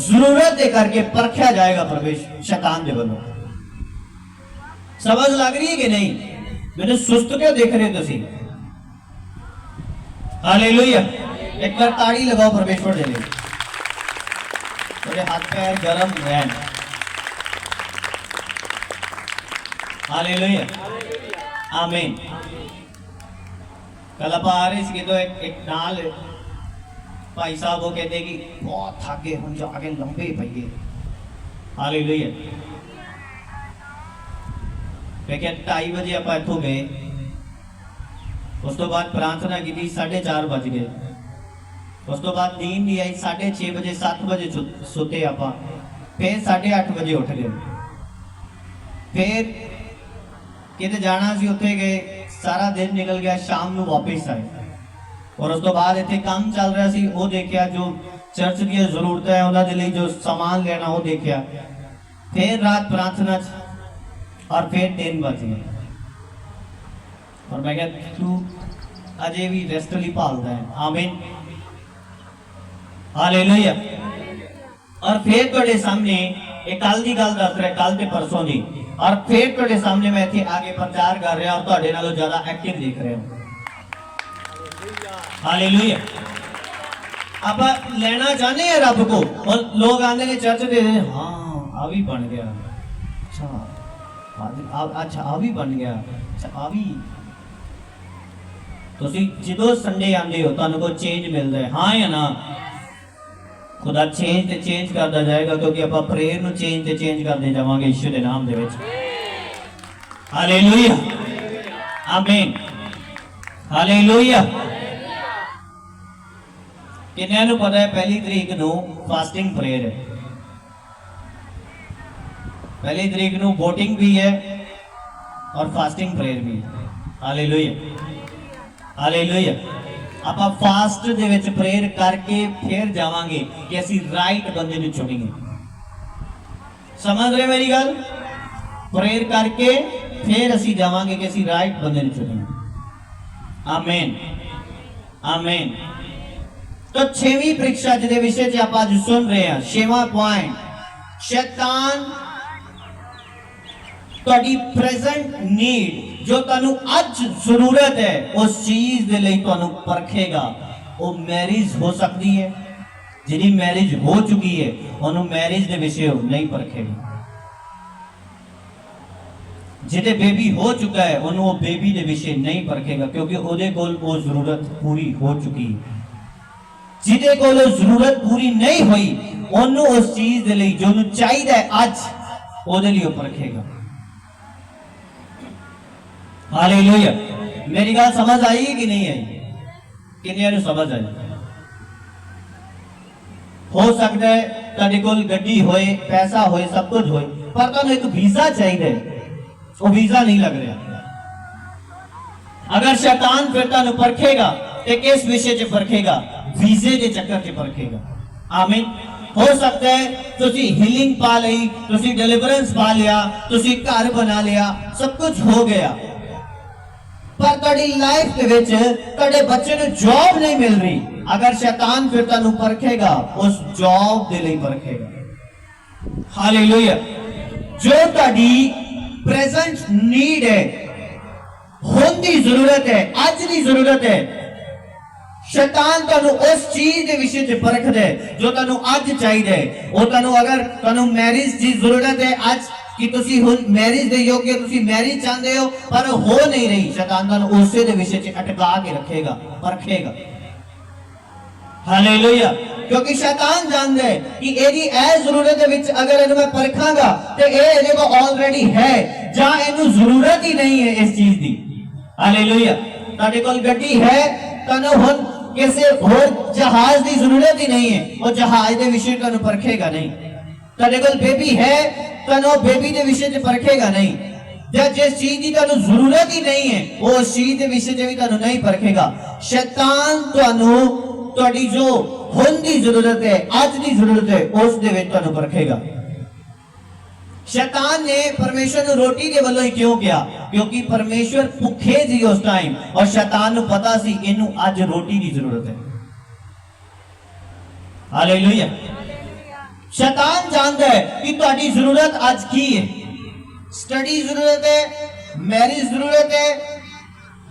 जरूरत दे करके परखा जाएगा परमेश्वर शैतान दे वल्लों। समझ लग रही है कि नहीं? मैंने सुस्त क्यों देख रहे हो तुसी? हालेलुया। एक बार ताड़ी लगाओ परमेश्वर दे लिए। थोड़े हाथ पैर गरम रहन। हालेलुया, आमीन। कल आप आ रहे थे तो एक नाल भाई साहब वो कहते कि बहुत थके हम जाके लंबे पईए। हालेलुया। क्या 2:30 बजे आप इतों गए, उस तो बाद प्रार्थना की 4:30 बज गए, उस तो बाद नींद नहीं आई, 6:30 बजे 7 बजे सुते आप, फिर 8:30 बजे उठ गए, फिर किते जाना सी उत्थे गए, सारा दिन निकल गया, शाम को वापस आए, और उस तो बाद इतने काम चल रहा सी, वो देखा जो चर्च दी जरूरत है उन्होंने लिए जो सामान लेना वो देखा, फिर रात प्रार्थना और फिर 3 बज गए, और मैं क्या तू अजे भी रेस्ट ली भालता है। आमीन, हालेलुया। और फिर तुहाडे सामने एक कल की गल दस रहा, कल ते परसों की, और फिर तुहाडे सामने मैं इत्थे आगे प्रचार कर रहा और तुहाडे नालों ज्यादा एक्टिव दिख रहा हूं। हालेलुया। आप लेना चाहते हैं रब को, और लोग आते हैं चर्च दे, हाँ आ भी बन गया, अच्छा आ भी बन गया, अच्छा आ भी। तुसी जो संडे आते हो तुहानू कोई चेंज मिलता है, हाँ या ना? खुदा चेंज ते चेंज करता जाएगा, क्योंकि आप प्रेयर नू चेंज ते चेंज करते जावांगे यीशु दे नाम दे विच। हालेलुया, आमीन, हालेलुया। किन्ने नू पता है 1 तरीक नू फास्टिंग प्रेयर है, 1 तरीक नू वोटिंग भी है और फास्टिंग प्रेयर भी है। Hallelujah, hallelujah. आप फास्ट दे विच प्रेयर करके फिर जावांगे कि असी राइट बंदे नू चुनीए। समझ रहे मेरी गल? प्रेयर करके फिर असी जावांगे कि असी राइट बंदे नू चुनीए। आमीन, आमीन। तो 6वीं परीक्षा जिहदे विषय च आप आज सुन रहे हैं, 6वां पॉइंट, शैतान तुहाडी प्रेजेंट नीड जो तुहानू अज जरूरत है उस चीज दे लई तुहानू परखेगा। वो मैरिज हो सकती है, जिहदी मैरिज हो चुकी है उन्होंने मैरिज दे विषय नहीं परखेगा। जिहदे बेबी हो चुका है उन्होंने वो बेबी दे विषय नहीं परखेगा, क्योंकि उहदे कोल वो जरूरत पूरी हो चुकी है। जिहदे कोल वो जरूरत पूरी नहीं हुई उन्होंने उस चीज दे लई जो उन्हें चाहिए अज उहदे लई परखेगा। हालेलुया। मेरी गल समझ आई कि नहीं आई? किन्नियां नूं समझ आई? हो सकता है तुहाडे कोल गड्डी होए, पैसा होए, सब कुछ होए, पर तुहानू एक वीजा चाहिए, वो वीजा नहीं लग रहा। अगर शैतान फिर तुहानू परखेगा तो किस विषय च परखेगा? वीजे के चक्कर च परखेगा। आमीन। हो सकता है तुसी हीलिंग पा ली, तुसी डिलीवरेंस पा लिया, तुसी घर बना लिया, सब कुछ हो गया, पर तुहाडी लाइफ के विच तुहाडे बच्चे नूं जॉब नहीं मिल रही। अगर शैतान फिर तुहानू परखेगा उस जॉब दे लई परखेगा। हालेलुया। जो तुहाडी प्रेजेंट नीड है, हुण दी जरूरत है, अज दी जरूरत है, शैतान तुहानू उस चीज के विषय च परखदा है जो तुहानू अज चाहिए। वो तुहानू अगर तुहानू मैरिज की जरूरत है अज कि तुसी हुण मैरिज दे योग्य, तुसी मैरिज चाहते हो पर हो नहीं रही, शैतान तुहानू उसे दे विषय च अटका के रखेगा, परखेगा। हालेलुया। क्योंकि शैतान जानता है कि एदी ए जरूरत दे विच अगर इन्हू मैं परखांगा ते ए इहदे को ऑलरेडी है, जां इन्हू जरूरत ही नहीं है इस चीज दी। हालेलुया। तुहाडे कोल गड्डी है, तुहानू हुण किसी होर जहाज की जरूरत ही नहीं है, वो जहाज के विषय तुहानू परखेगा नहीं। तुहाडे कोल बेबी है, तुहानू बेबी के विषय च परखेगा नहीं। जिस चीज की तुहानू जरूरत ही नहीं है वो उस चीज के विषय च भी तुहानू नहीं परखेगा। शैतान तुहानू तुहाडी जो हुण दी जरूरत है, अज दी जरूरत है, उस दे विच तुहानू परखेगा। शैतान ने परमेश्वर को रोटी के वलों ही क्यों किया? क्योंकि परमेश्वर भुखे सी उस टाइम और शैतान को पता सी इनू अज रोटी की जरूरत है। हालेलुया। शैतान जानता है कि तुहाडी जरूरत अज की है। स्टडी जरूरत है, मैरिज जरूरत है,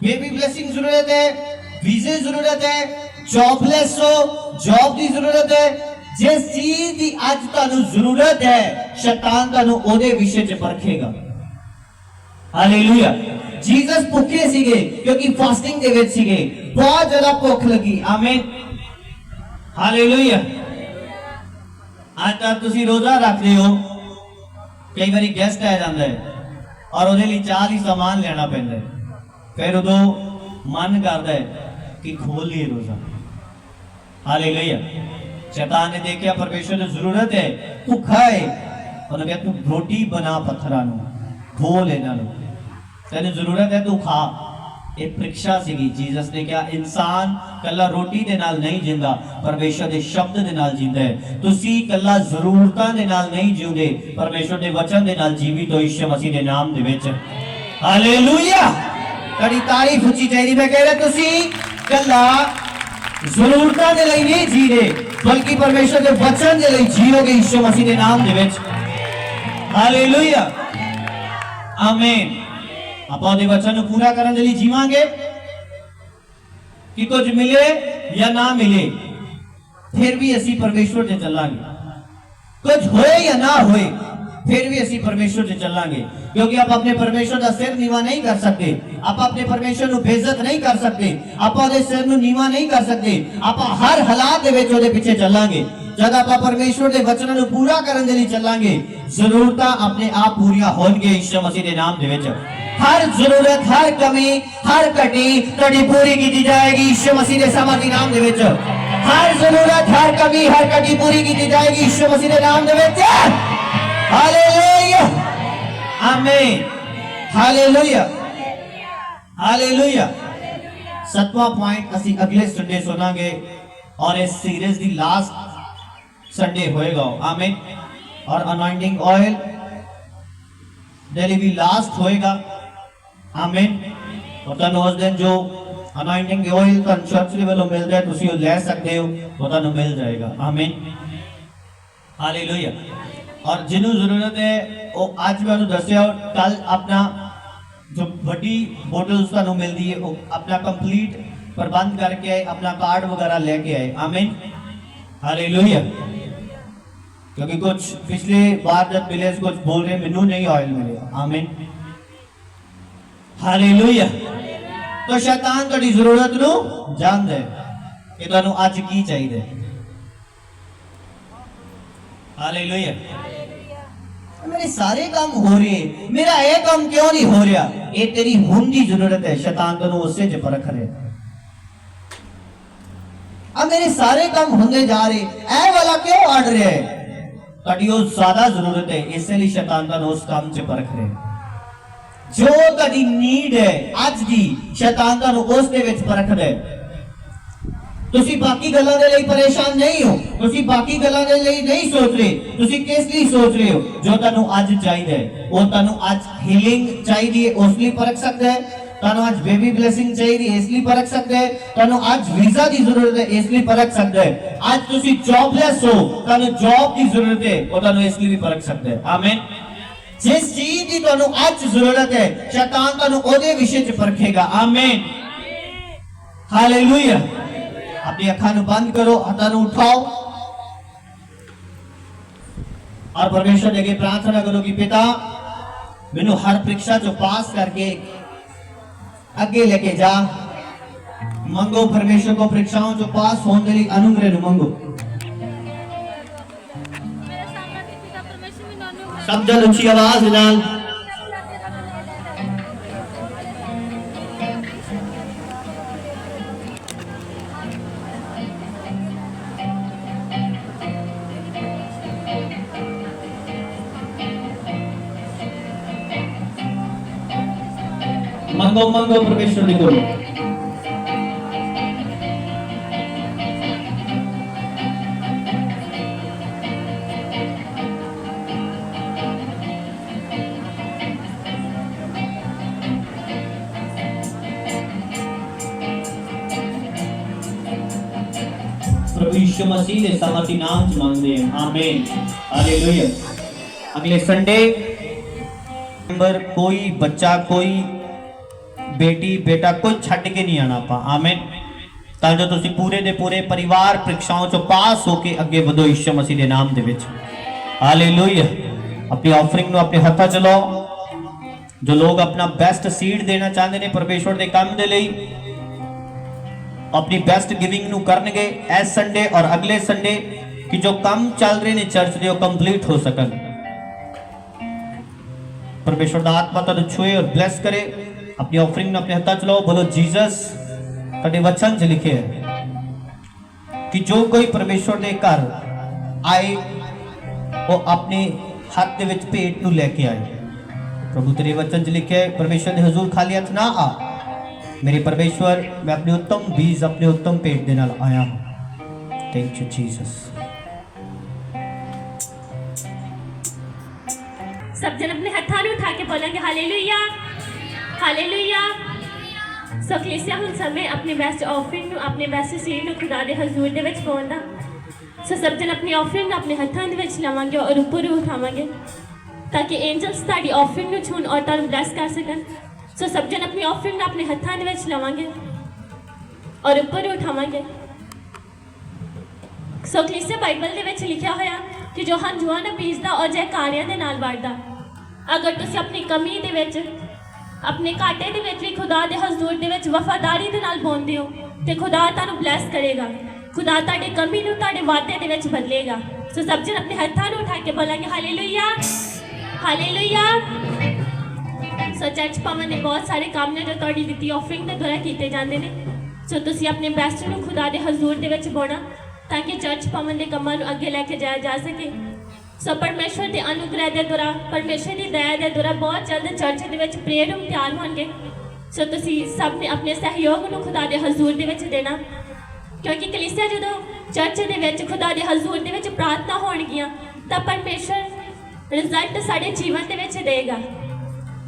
बेबी ब्लेसिंग जरूरत है, वीजे जरूरत है, जॉबलेस हो, जॉब की जरूरत है। जिस चीज की अज तुहानू जरूरत है शैतान तुहानू ओदे विषय च परखेगा। हालेलुया। जीसस भुखे सीगे क्योंकि फास्टिंग दे विच सीगे, बहुत ज्यादा भुख लगी। आमीन। हालेलुया। आज तक तुसी रोजा रखते हो, कई बार गेस्ट आ जाता है और ਉਹਦੇ ਲਈ ਚਾਹ ਲਈ सामान लेना पैंदा है, फिर उदों मन करता है कि खोल लिए रोजा। हालेलुया। शैतान ने देखा परमेश्वर की जरूरत है, भुखा है, उन्होंने कहा तू रोटी बना पत्थरां नूं, खोल इन्हां नूं, तेनू जरूरत है तू खा। एक परीक्षा सीगी। जीसस ने कहा इंसान कला रोटी दे नाल नहीं जिंदा, परमेश्वर दे शब्द दे नाल जिंदा है। तुसी कला जरूरतां दे नाल नहीं जिउंदे, परमेश्वर दे वचन दे नाल जीवित हो यीशु मसीह दे नाम दे विच। हालेलुया। कड़ी तारीफ उच्ची चाहिए। मैं कह रहा तुसी कला जरूरतां दे लई नहीं जी रहे, बल्कि परमेश्वर के वचन दे लई जीओगे यीशु मसीह दे नाम दे विच। हालेलुया। आमीन। ਆਪਾਂ ਉਹਦੇ ਵਚਨ ਨੂੰ पूरा करने के लिए जीवांगे कि कुछ मिले या ना मिले, फिर भी असी परमेश्वर से चलांगे। कुछ होए या ना होए, फिर भी असी परमेश्वर से चलांगे, क्योंकि आप अपने परमेश्वर का सिर नीवा नहीं कर सकते, आप अपने परमेश्वर को बेइज्जत नहीं कर सकते, आप ਉਹਦੇ सिर ਨੂੰ नीवा नहीं कर सकते। आप हर हालात ਦੇ ਵਿੱਚ ਉਹਦੇ ਪਿੱਛੇ ਚੱਲਾਂਗੇ। जब आप परमेश्वर के वचनों को पूरा करने के लिए चलांगे, जरूरत अपने आप पूरी होणगे यीशु मसीह के नाम दे विच। हर जरूरत, हर कमी, हर कटी तुहाडी पूरी की जाएगी यीशु मसीह के सामर्थी नाम दे विच। हर जरूरत, हर कमी, हर कटी पूरी की जाएगी यीशु मसीह के नाम दे विच। हालेलुया। आमीन। हालेलुया। हालेलुया। 7वां पॉइंट असी अगले संडे सुनांगे और इस सीरीज दी लास्ट संडे होएगा। आमीन। और अनॉइंटिंग ऑयल डेली भी लास्ट होएगा। आमीन। और तुहानू उस दिन जो अनॉइंटिंग ऑयल तुहानू चर्च दे वल्लों मिलदा है, तुसी ले सकते हो, वो तुहानू मिल जाएगा। आमीन। हालेलुया। और जिन्हों जरूरत है वो आज मैं दसिया, कल अपना जो वड्डी होटल्स तुहानू मिलदी है वो अपना कंप्लीट प्रबंध करके आए, अपना कार्ड वगैरह लेके आए। आमीन, हालेलुया। क्योंकि कुछ पिछले बार जब मिले कुछ बोल रहे मैनू नहीं ऑयल मिले। आमीन, हालेलुया। तो शैतान तुहाडी जरूरत नू जानदा है कि तुहानू अज की चाहिए। हालेलुया। मेरे सारे काम हो रहे, मेरा ये काम क्यों नहीं हो रहा? ये तेरी हुन दी जरूरत है। शैतान तेनू उससे च परख रहे। अब मेरे सारे काम होंदे जा रहे, ए वाला क्यों अड़ रहा है? तुहाडी वो ज्यादा जरूरत है, इसलिए शैतान तेनू उस काम च परख रहे। जो तुहाडी नीड है अज दी, शैतान तेनू उस दे विच परखदा है। तुसी बाकी गल्लां दे लई परेशान नहीं हो, तुसी बाकी गल्लां दे लई नहीं सोच रहे। तुसी किस लिए सोच रहे हो? जो तुहानू अज चाहिए वो तुहानू अज हीलिंग चाहिए उस लिए परख सकता है। तुहानू अज बेबी ब्लेसिंग चाहिए इसलिए परख सकता है। तुहानू अज वीजा की जरूरत है इसलिए परख सकता है। आज तुसी जॉबलेस हो, तुहानू जॉब की जरूरत है, वो तुहानू इसलिए भी परख सकता है। आमीन। जिस चीज की तुहानू अज जरूरत है, शैतान तुहानू ओदे विषय च परखेगा। आमीन, हालेलुया। अपनी अखां नू बंद करो, हाथां नू उठाओ और परमेश्वर के आगे प्रार्थना करो कि पिता मैनू हर परीक्षा चो पास करके अगे लेके जा। मंगो परमेश्वर को परीक्षाओं चो पास होने के लिए अनुग्रह नू मंगो। सब जन ऊंची आवाज नाल मंगो मंगो परमेश्वर ने करो। प्रभु यीशु मसीह के सामर्थी नाम च मांगते हैं। आमीन, हालेलुया। अगले संडे नंबर कोई बच्चा, कोई बेटी, बेटा कोई छड़ के नहीं आना पा। आमीन। तां जो तुसी पूरे दे पूरे परिवार परीक्षाओं चो पास होके अगे वधो यीशु मसीह के नाम दे विच। हालेलुया। अपनी ऑफरिंग नु अपने हत्था च लाओ। जो लोग अपना बेस्ट सीड देना चाहते हैं परमेश्वर के काम दे लई, अपनी बेस्ट गिविंग नु करनगे इस संडे और अगले संडे कि जो काम चल रहे ने चर्च दे कंप्लीट हो सकन। परमेश्वर दा आत्मा तुहानू छुए और ब्लेस करे। अपनी ऑफरिंग अपने हत्था चलाओ। बोलो जीसस तुहाडे वचन च लिखे है कि जो कोई परमेश्वर दे घर आए वो अपने हाथ दे विच भेंट नू लेके आए। प्रभु तेरे वचन च लिखे है परमेश्वर दे हजूर खाली हाथ ना आ। मेरे परमेश्वर मैं अपने उत्तम बीज, अपने उत्तम भेंट दे नाल आया हूं। Thank you Jesus. सब जन अपने हत्था नू उठा के बोलेंगे हालेलुया, हालेलुया। सो कलीसिया हुण समय अपने बेस्ट ऑफरिंग अपने बेस्ट सीड नू खुदा दे हजूर दे विच पाउंदा। सो सब जन अपनी ऑफरिंग अपने हत्थां दे विच लवांगे और ऊपर उठावांगे ताकि एंजल्स ताड़ी ऑफरिंग नू छून और तानू ब्लेस कर सकन। सो सब जन अपनी ऑफरिंग अपने हत्थां दे विच लवांगे और ऊपर उठावांगे। सो कलीसिया बाइबल दे विच लिखिया होया कि जो हंझुआं नू पीसदा और जयकारियां दे नाल वड़दा। अगर तुसीं अपनी कमी दे विच अपने घाटे दे विच भी खुदा दे हजूर दे विच वफादारी दे नाल बोलदे हो ते खुदा तुहानू ब्लेस करेगा। खुदा तुहाडे कमी नू तुहाडे वादे दे विच बदलेगा। सो सब जन अपने हत्थां नू उठा के बोलांगे हालेलुया, हालेलुया। सो चर्च पावन ने बहुत सारे काम ने जो तुहाडी दित्ती ऑफरिंग दे द्वारा कीते जांदे ने। सो तुसीं अपने बेस्ट नू खुदा दे हजूर दे विच बोना ताकि चर्च पावन के कामों को अगे लैके जाया जा सके। सो परमेश्वर के अनुग्रह के द्वारा, परमेश्वर की दया के द्वारा बहुत जल्द चर्च के प्रेयर रूम तैयार होंगे। सो तुसी सब ने अपने सहयोग को खुदा के हजूर दे विच देना क्योंकि कलीसिया जो चर्च के खुदा के हजूर दे विच प्रार्थना होणगियां तां परमेश्वर रिजल्ट साडे जीवन के विच देगा।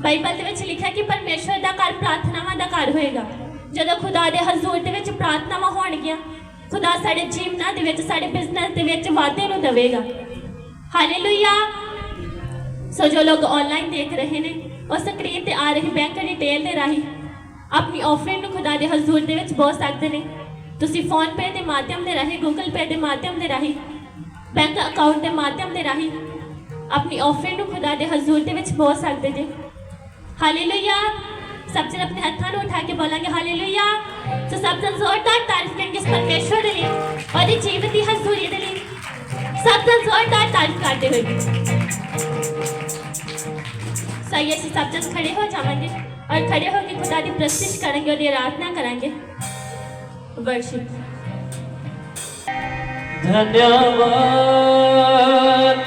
बाइबल के विच लिखा कि परमेश्वर का घर प्रार्थनावां का घर होएगा। जदों खुदा के हजूर दे विच प्रार्थनावां होणगियां खुदा साडे जीवनां दे विच साडे बिजनेस दे विच वाधे नूं देवेगा। हालेलुया। सो जो लोग ऑनलाइन देख रहे हैं उस स्क्रीन ते आ रही बैंक डिटेल दे राही अपनी ऑफरिंग खुदा दे हजूर दे विच बहुत सकते ने। तुसी फोन पे दे माध्यम दे राही, गूगल पे दे माध्यम दे राही, बैंक अकाउंट के माध्यम दे राही अपनी ऑफरिंग खुदा दे हजूर दे विच बहुत सकते जे। हालेलुया। सब जन अपने हाथों को उठा के बोलेंगे हालेलुया। तो सब जन जोरदार तारीफ करेंगे इस परमेश्वर के लिए और ये जीवन की हजूरी के लिए। सब जन जोरदार तारीफ करते हुए सही है। सब जन खड़े हो जाएंगे और खड़े होकर खुदा की प्रस्तुति करेंगे और ये आराधना करेंगे। वर्शिप। धन्यवाद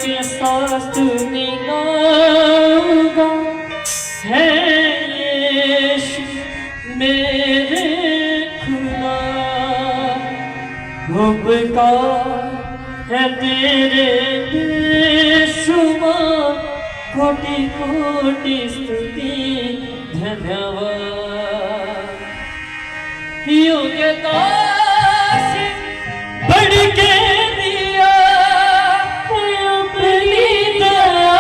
के साथ स्तुति गाऊंगा है यीशु मेरे खुदा। उपकार है तेरे बेशुमार, कोटि कोटि स्तुति धन्यवाद। योग्यता से बढ़ के दिया अपनी दया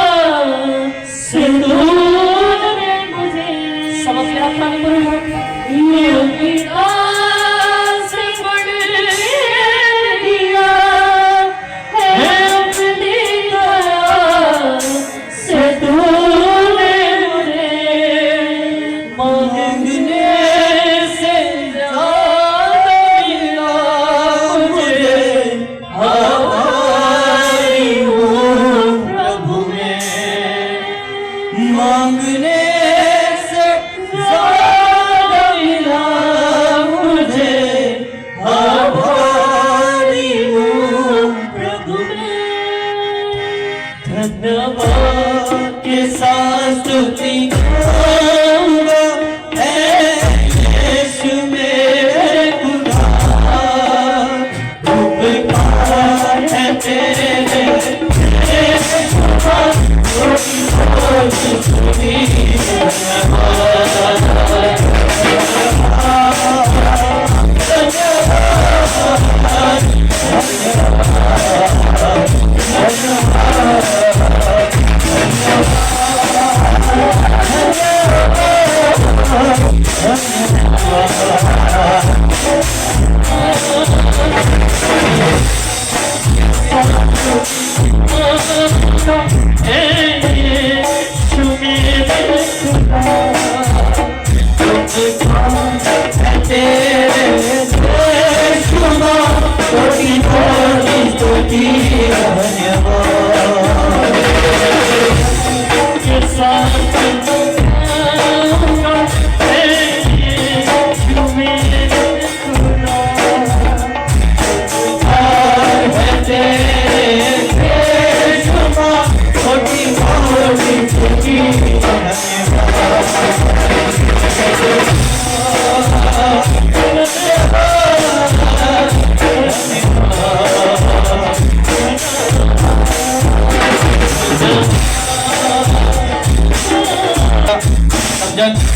से तूने मुझे। सब अपने हाथ ताली बोलो। योग्यता से बढ़ के दिया है अपनी दया से तूने मुझे। मांगने से ज्यादा मिला मुझे, आभारी हूँ प्रभु में। मांगने से ज्यादा मिला मुझे, आभारी हूँ प्रभु में। धन्यवाद के साथ स्तुति गाऊंगा है यीशु मेरे खुदा। उपकार है तेरे बेशुमार, कोटि कोटि स्तुति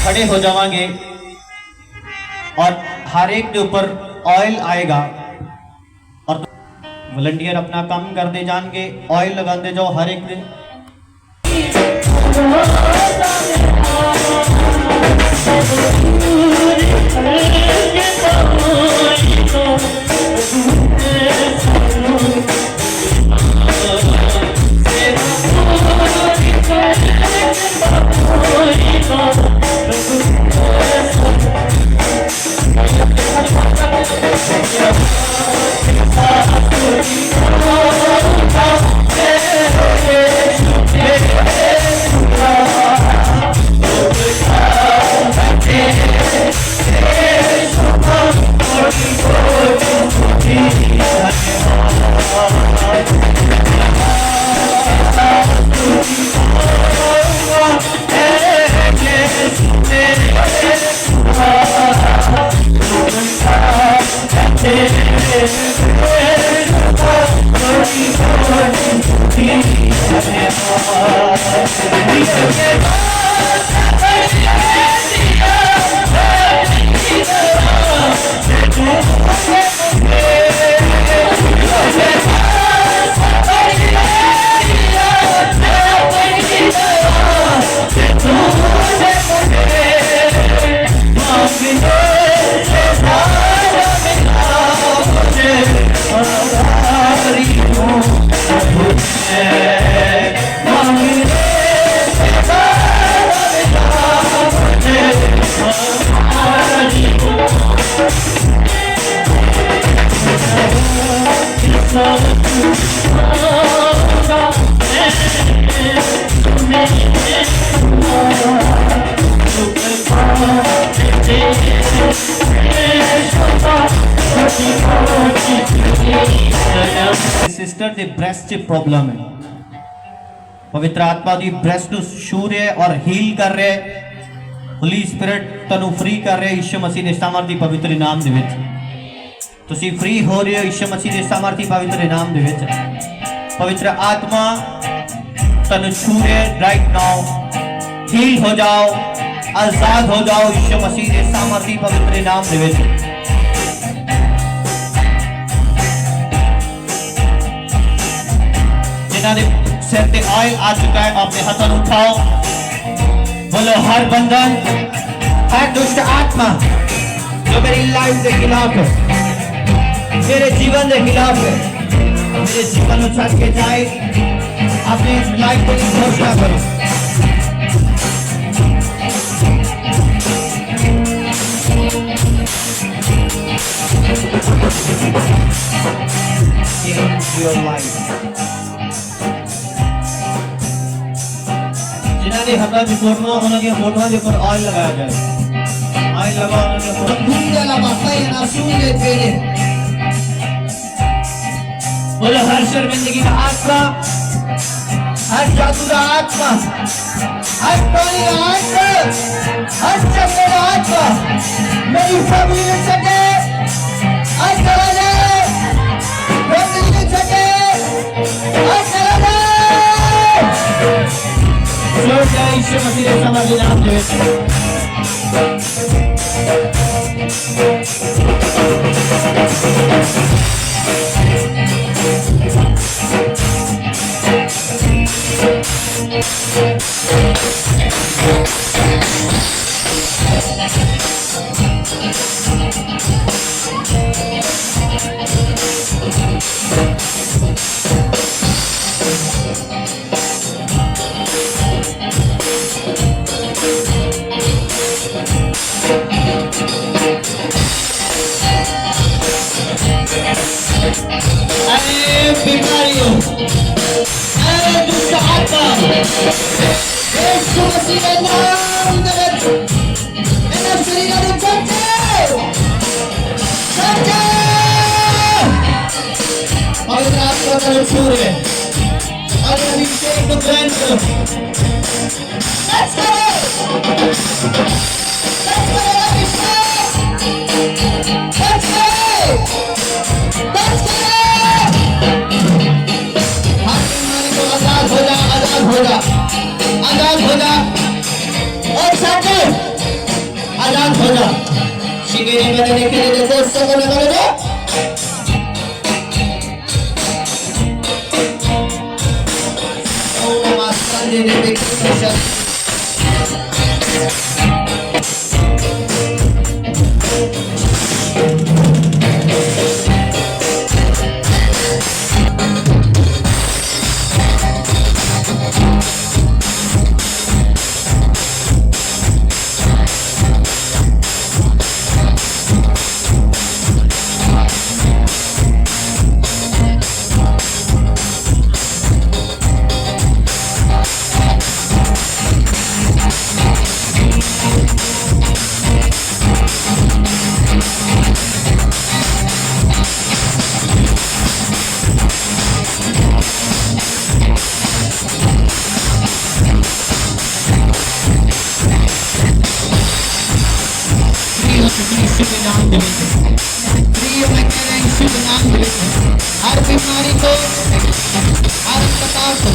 खड़े हो जावांगे और हर एक के ऊपर ऑयल आएगा और वॉलंटियर अपना काम कर दे जाएंगे। ऑयल लगाते जाओ हर एक दिन। Oh सिस्टर दी ब्रेस्ट प्रॉब्लम है पवित्र आत्मा दी ब्रेस्ट ਨੂੰ ਛੂ ਰਿਹਾ ਔਰ ਹੀਲ ਕਰ ਰਿਹਾ ਹੋਲੀ ਸਪਿਰਿਟ ਤੁਹਾਨੂੰ ਫ੍ਰੀ ਕਰ ਰਿਹਾ ਯਿਸੂ ਮਸੀਹ ਦੇ ਸਾਮਰਥੀ ਪਵਿੱਤਰ ਨਾਮ ਦੇ ਵਿੱਚ ਤੁਸੀਂ ਫ੍ਰੀ ਹੋ ਰਹੇ ਹੋ ਯਿਸੂ ਮਸੀਹ ਦੇ ਸਾਮਰਥੀ ਪਵਿੱਤਰ ਨਾਮ ਦੇ ਵਿੱਚ ਪਵਿੱਤਰ ਆਤਮਾ ਤੁਹਾਨੂੰ ਛੂ ਰਿਹਾ ਰਾਈਟ ਨਾਓ ਹੀਲ ਹੋ ਜਾਓ ਆਜ਼ਾਦ ਹੋ ਜਾਓ ਯਿਸੂ ਮਸੀਹ ਦੇ ਸਾਮਰਥੀ ਪਵਿੱਤਰ ਨਾਮ ਦੇ ਵਿੱਚ जिन्हों ने सिर पे ऑयल आ चुका है अपने हाथों उठाओ बोलो हर बंधन हर दुष्ट आत्मा जो मेरी लाइफ के खिलाफ है मेरे जीवन के खिलाफ है मेरे जीवन में छट के जाए अपनी लाइफ को घोषणा करो your life जिन्होंने हथा की फोटो उन्होंने फोटो के ऊपर ऑयल लगाया जाए ऑयल लगा उन्होंने फोटो लगा पाए ना सुन ले तेरे बोलो हर शर्मिंदगी का आत्मा हर जादू का आत्मा हर टोली का आत्मा हर चक्कर का आत्मा मेरी फैमिली में चले आज चला जाए फैमिली में चले आज चला जाए जो जय यीशु मसीह के समझ नाम दे बीमारियों अरे दुष्ट आत्मा यीशु मसीह के नाम में मेरा शरीर में चले पवित्र आत्मा का छूर है और अभिषेक को ग्रहण करो let's go let's go आजाद हो जा और साथे आजाद हो जा शिकेरे मेरे देखे देखो सब लगा दो ओम नमः शिवाय ने देखो हर बीमारी को हर अस्पताल को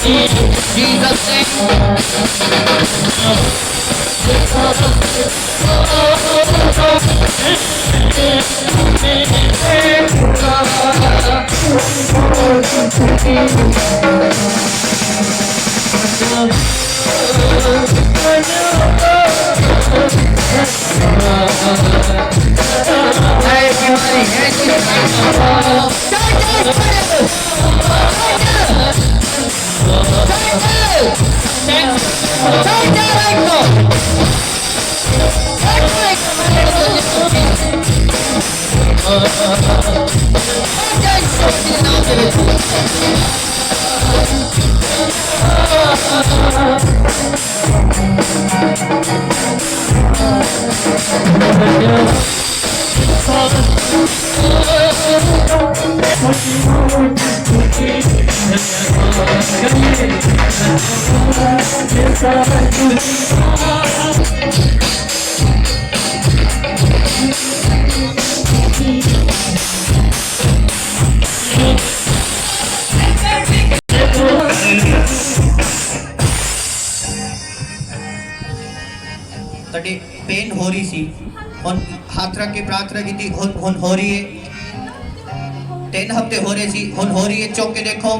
Jesus name. तटे पेन हो रही सी हुन हाथ रख के प्रार्थना की थी हुन हो रही है 3 हफ्ते हो रहे सी हुन हो रही है चौक के देखो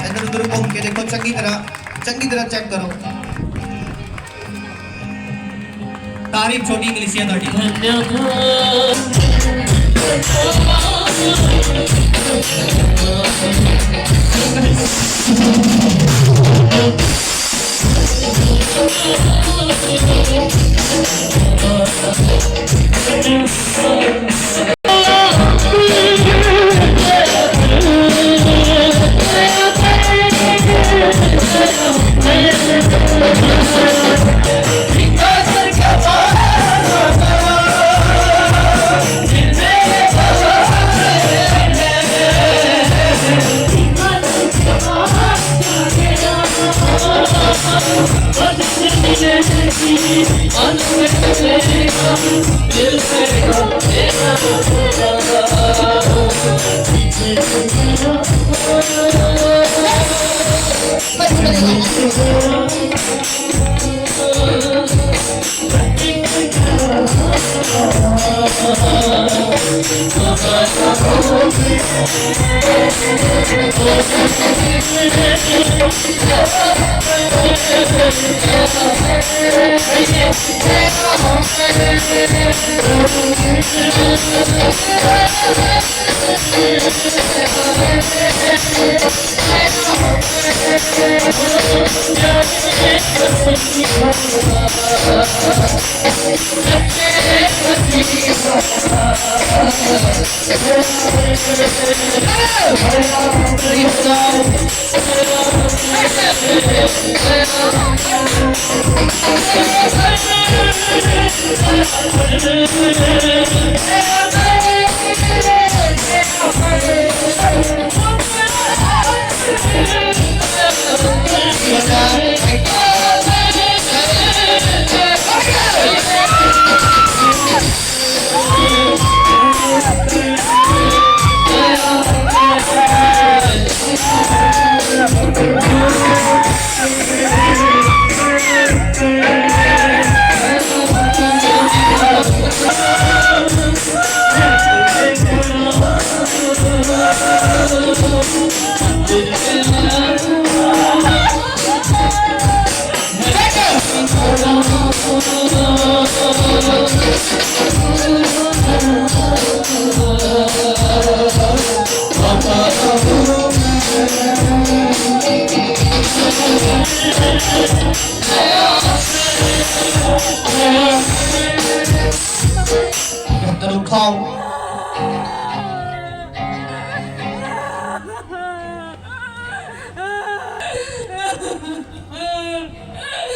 इधर उधर घूम के देखो चंगी तरह चेक करो तारीफ छोटी इंग्लिश है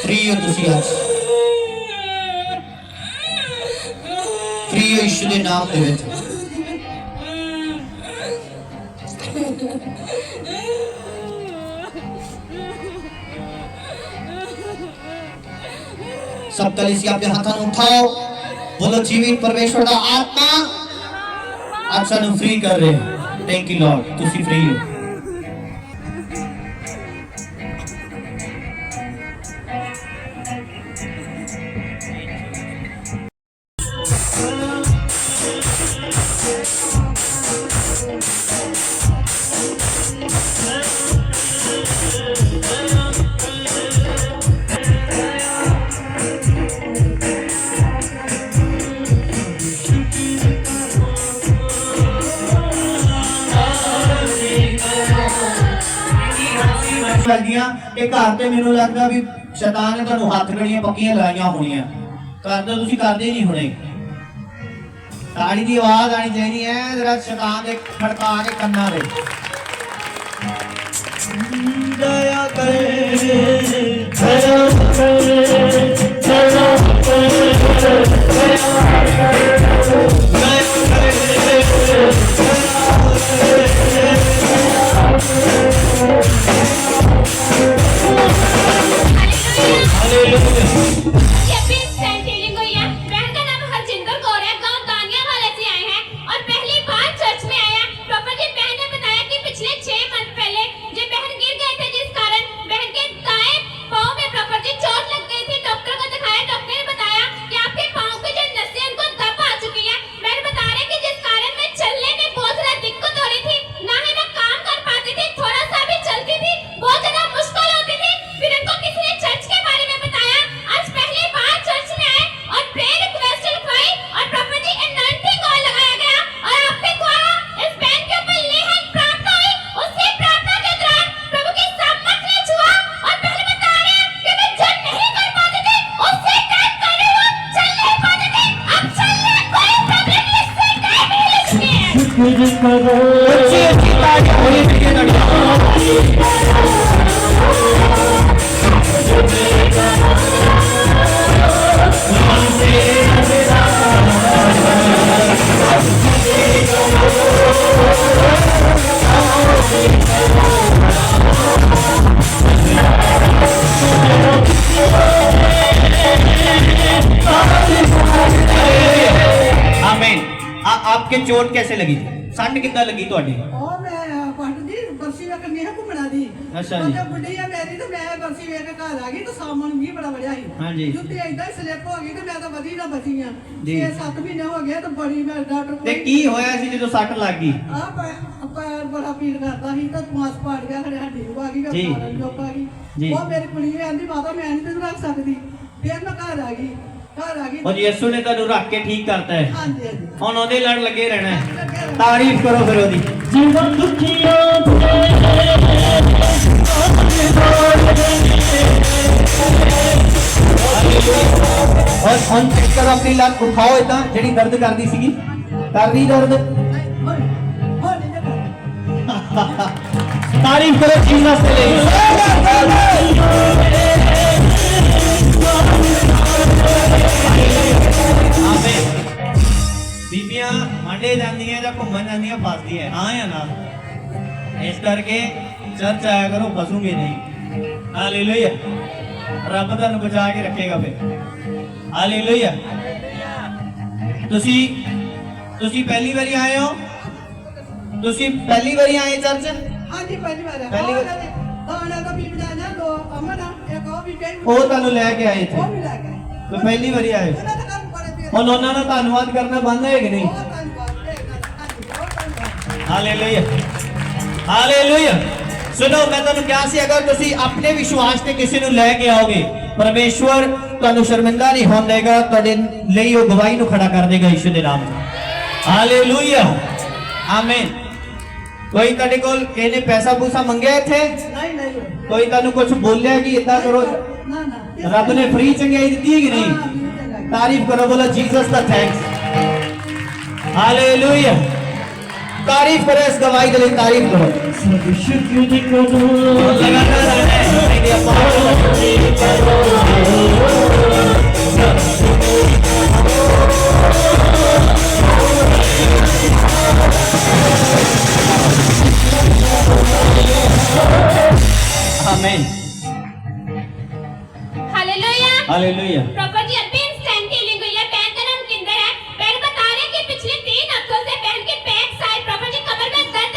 फ्री हो तुसी आज फ्री हो यीशु दे नाम दे विच सब कलीसिया अपने हाथों में उठाओ बोलो जीवित परमेश्वर दा आत्मा आज सानू फ्री कर रहे हैं थैंक यू लॉर्ड, तुसी फ्री हो। ਲੱਗੀਆਂ ਕਿ ਘਰ ਤੇ ਮੈਨੂੰ ਲੱਗਦਾ ਵੀ ਸ਼ੈਤਾਨ ਨੇ ਤੁਹਾਨੂੰ ਹੱਥ ਗੜੀਆਂ ਪੱਕੀਆਂ ਲਾਈਆਂ ਹੋਣੀਆਂ, ਕਰਦੇ ਤੁਸੀਂ ਕਰਦੇ ਹੀ ਨਹੀਂ ਹੁਣੇ। ਤਾੜੀ ਦੀ ਆਵਾਜ਼ ਆਣੀ ਚਾਹੀਦੀ ਹੈ ਜਰਾ ਸ਼ੈਤਾਨ ਦੇ ਖੜਕਾ ਕੇ ਕੰਨਾਂ ਦੇ। ਦਇਆ ਕਰੇ ਦਇਆ आपके चोट कैसे लगी थी? सट कितना लगी ਤੁਹਾਡੀ? ਉਹ ਮੈਂ ਪੰਡ ਜੀ ਬਰਸੀ ਵੇਖ ਕੇ ਘੁੰਮਣਾ ਦੀ। ਅੱਛਾ ਜੀ। ਉਹ ਬੁੱਢੀ ਆ ਮੇਰੀ ਤੇ ਮੈਂ ਬਰਸੀ ਵੇਖ ਕੇ ਘਰ ਆ ਗਈ ਤੇ ਸਾਮਣ ਵੀ ਬੜਾ ਵੜਿਆ ਸੀ। ਹਾਂਜੀ। ਜੁੱਤੀ ਏਦਾਂ ਹੀ ਸਲਿੱਪ ਹੋ ਗਈ ਤੇ ਮੈਂ ਤਾਂ ਵਧੀ ਨਾ ਬਚੀ ਆ। ਜੀ। 6-7 ਮਹੀਨੇ ਹੋ ਗਏ ਤੇ ਬੜੀ ਮੈਂ ਡਾਕਟਰ ਤੇ ਕੀ ਹੋਇਆ ਸੀ ਜਦੋਂ ਸੱਟ ਲੱਗ ਗਈ? ਆ ਪੈਰ ਬੜਾ ਪੀੜ ਕਰਦਾ ਸੀ ਤੇ ਮਾਸ ਪਾੜ ਗਿਆ ਖੜੇ ਹੱਡੀ ਨੂੰ ਆ ਗਈ ਜੀ। ਮੈਂ ਲੋਕ ਆ ਜੀ। ਗਈ। ਉਹ ਮੇਰੀ ਕੁੜੀ ਆਂਦੀ ਮਾਤਾ ਮੈਂ ਨਹੀਂ ਤੈਨੂੰ ਰੱਖ ਸਕਦੀ। ਫਿਰ ਮੈਂ ਘਰ ਆ ਗਈ। और यीशु ने तेनू रख के ठीक करता है। ਹਾਂਜੀ ਹਾਂਜੀ। ਹੁਣ ਉਹਦੇ ਲੜ ਲੱਗੇ ਰਹਿਣਾ ਹੈ। ਤਾਰੀਫ ਕਰੋ ਫਿਰ ਉਹਦੀ। जीवन दुखियों और ਹੁਣ ਚੈੱਕ ਕਰੋ ਆਪਣੀ ਲੱਤ ਉਠਾਓ ਇਦਾਂ ਜਿਹੜੀ ਦਰਦ ਕਰਦੀ ਸੀਗੀ। ਕਰਦੀ ਦਰਦ? ਹੋ ਨਹੀਂ ਜਾਂਦਾ। ਤਾਰੀਫ ਕਰੋ ਜੀਸਸ ਦੇ ਲਈ। ਆਮੀਨ। ਬੀਬੀਆਂ ਮੰਡੇ ਜਾਂਦੀਆਂ ਜਾਂ ਘੁੰਮਣ ਜਾਂਦੀਆਂ ਫਸਦੀਆਂ ਹਾਂ ਜਾਂ ਨਾ? ਇਸ ਕਰਕੇ ਚਰਚ ਆਇਆ ਕਰੋ, ਫਸੂਗੇ ਨਹੀਂ। ਹਾਲੇਲੂਇਆ। ਰੱਬ ਤੁਹਾਨੂੰ ਬਚਾ ਕੇ ਰੱਖੇਗਾ ਫਿਰ। ਹਾਲੇਲੂਇਆ। ਤੁਸੀਂ ਪਹਿਲੀ ਵਾਰੀ ਆਏ ਹੋ? ਤੁਸੀਂ ਪਹਿਲੀ ਵਾਰੀ ਆਏ ਚਰਚ? ਹਾਂਜੀ ਪਹਿਲੀ ਵਾਰ ਪਹਿਲੀ ਵਾਰ। ਦਾਣਾ ਦਾ ਵੀ ਬਜਾਣਾ ਦੋ ਅਮਨ ਇੱਕ ਉਹ ਵੀ ਕਹੀ ਉਹ ਤੁਹਾਨੂੰ ਲੈ ਕੇ ਆਏ ਉਹ ਇੱਥੇ? ਵੀ ਲੈ ਗਏ ਤੇ ਪਹਿਲੀ ਵਾਰੀ ਆਏ? ਉਹਨਾਂ ਦਾ ਕੰਮ ਬੜੇ ਪੀਰ ਹੁਣ ਉਹਨਾਂ ਦਾ ਧੰਨਵਾਦ ਕਰਨਾ ਬੰਦ ਹੈ ਕਿ ਨਹੀਂ? ਬਹੁਤ ਧੰਨਵਾਦ ਇਹ ਗੱਲ ਬਹੁਤ ਧੰਨਵਾਦ ਹਾਲੇਲੂਇਆ। ਹਾਲੇਲੂਇਆ। ਸੁਣੋ ਮੈਂ ਤੁਹਾਨੂੰ ਕਿਹਾ ਸੀ ਅਗਰ ਤੁਸੀਂ ਆਪਣੇ ਵਿਸ਼ਵਾਸ ਤੇ ਕਿਸੇ ਨੂੰ ਲੈ ਕੇ ਆਓਗੇ ਪਰਮੇਸ਼ਵਰ ਤੁਹਾਨੂੰ ਸ਼ਰਮਿੰਦਾ ਨਹੀਂ ਹੋਣ ਦੇਗਾ, ਤੁਹਾਡੇ ਲਈ ਉਹ ਗਵਾਹੀ ਨੂੰ ਖੜਾ ਕਰ ਦੇਗਾ ਯਿਸੂ ਦੇ ਨਾਮ 'ਚ। ਹਾਲੇਲੂਇਆ। ਆਮੀਨ। ਕੋਈ ਤੁਹਾਡੇ ਕੋਲ ਕਿਹਨੇ ਪੈਸਾ ਪੂਸਾ ਮੰਗਿਆ ਇੱਥੇ? ਨਹੀਂ ਨਹੀਂ ਕੋਈ ਤੁਹਾਨੂੰ ਕੁਝ ਬੋਲਿਆ ਕਿ ਇਦਾਂ ਕਰੋ? ਨਾ ਨਾ ਰੱਬ ਨੇ ਫ੍ਰੀ ਚੰਗਿਆਈ ਦਿੱਤੀ ਹੈ ਕਿ ਨਹੀਂ? ਤਾਰੀਫ ਕਰੋ, ਬੋਲੋ ਜੀਸਸ ਦਾ ਥੈਂक्स। हालेलुया। तारीफ करो इस गवाही के लिए, तारीफ करो। लगातार आमीन। हालेलुया। हालेलुया। प्रॉपर जी अभी इंस्टेंट हीलिंग हुई है। पैर का नाम किंदर है। पैर बता रहे हैं कि पिछले 3 हफ्तों से पैर के बैक साइड प्रॉपर जी कमर में दर्द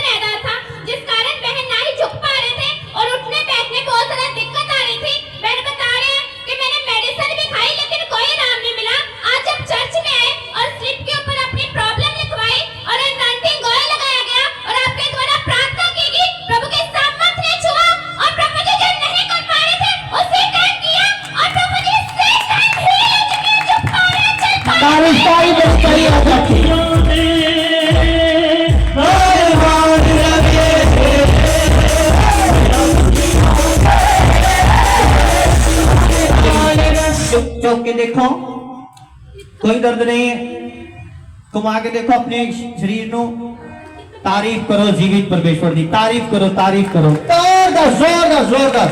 देखो, कोई दर्द नहीं है। घुमा के देखो अपने शरीर को। तारीफ करो जीवित परमेश्वर की, तारीफ करो, तारीफ करो, जोरदार जोरदार जोरदार।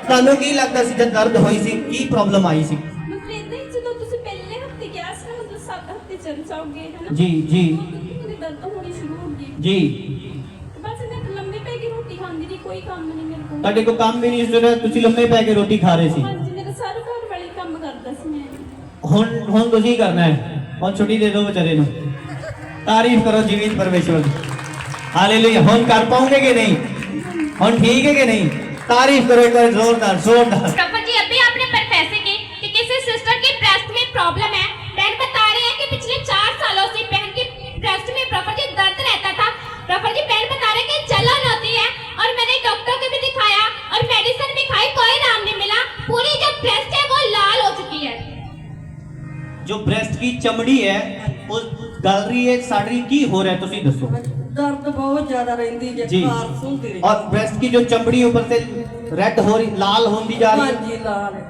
ਤੁਹਾਨੂੰ ਕੀ ਲੱਗਦਾ ਸੀ ਜਦ ਦਰਦ ਹੋਈ ਸੀ, ਕੀ ਪ੍ਰੋਬਲਮ ਆਈ ਸੀ? ਮਤਲਬ ਇਦਾਂ ਹੀ ਜਦੋਂ ਤੁਸੀਂ ਪਹਿਲੇ ਹਫਤੇ ਕਿਹਾ ਸੀ ਨਾ, ਮਤਲਬ 7 ਹਫਤੇ ਚੱਲ ਜਾਓਗੇ ਹੈ ਨਾ, ਜੀ ਜੀ ਮੇਰੇ ਦਰਦ ਹੋਣੀ ਸ਼ੁਰੂ ਹੋ ਗਈ। ਜੀ ਤੇ ਬਸ ਇਹਨੇ ਲੰਮੇ ਪੈ ਕੇ ਰੋਟੀ ਖਾਂਦੀ ਰਹੀ, ਕੋਈ ਕੰਮ ਨਹੀਂ ਮੇਰੇ ਕੋਲ। ਤੁਹਾਡੇ ਕੋ ਕੰਮ ਵੀ ਨਹੀਂ ਸੀ ਰਿਹਾ, ਤੁਸੀਂ ਲੰਮੇ ਪੈ ਕੇ ਰੋਟੀ ਖਾ ਰਹੇ ਸੀ। ਹਾਂਜੀ, ਮੇਰਾ ਸਾਰਾ ਘਰ ਵਾਲੇ ਕੰਮ ਕਰਦਾ ਸੀ। ਮੈਂ ਹੁਣ ਤੁਸੀਂ ਕਰਨਾ ਹੈ, ਹੁਣ ਛੁੱਟੀ ਦੇ ਦਿਓ ਵਿਚਾਰੇ ਨੂੰ। ਤਾਰੀਫ ਕਰੋ जीवित परमेश्वर की, हालेलुया। ਹੁਣ ਕਰ ਪਾਉਂਗੇ कि नहीं? ਹੁਣ ठीक है कि नहीं? तारीफ करो एक बार जोरदार जोरदार। प्रॉपर जी अभी आपने प्रोफेसर की कि किसी सिस्टर की ब्रेस्ट में प्रॉब्लम है। बहन बता रहे हैं कि पिछले 4 सालों से बहन की ब्रेस्ट में प्रॉपर जी दर्द रहता था। प्रॉपर जी बहन बता रहे हैं कि जलन होती है और मैंने डॉक्टर को भी दिखाया और मेडिसिन भी खाई, कोई आराम नहीं मिला। पूरी जो ब्रेस्ट है वो लाल हो चुकी है। जो ब्रेस्ट की चमड़ी है वो गल रही है, सड़ रही, की हो रहा है तुसी दसो। ਦਰਦ ਬਹੁਤ ਜ਼ਿਆਦਾ ਰਹਿੰਦੀ ਜੇ जी ਖਾਰਸ਼ ਹੁੰਦੀ ਰਹੀ। और ब्रेस्ट की जो चमड़ी ऊपर से रेड हो रही, लाल होती जा रही है। ਹਾਂਜੀ ਲਾਲ ਹੈ।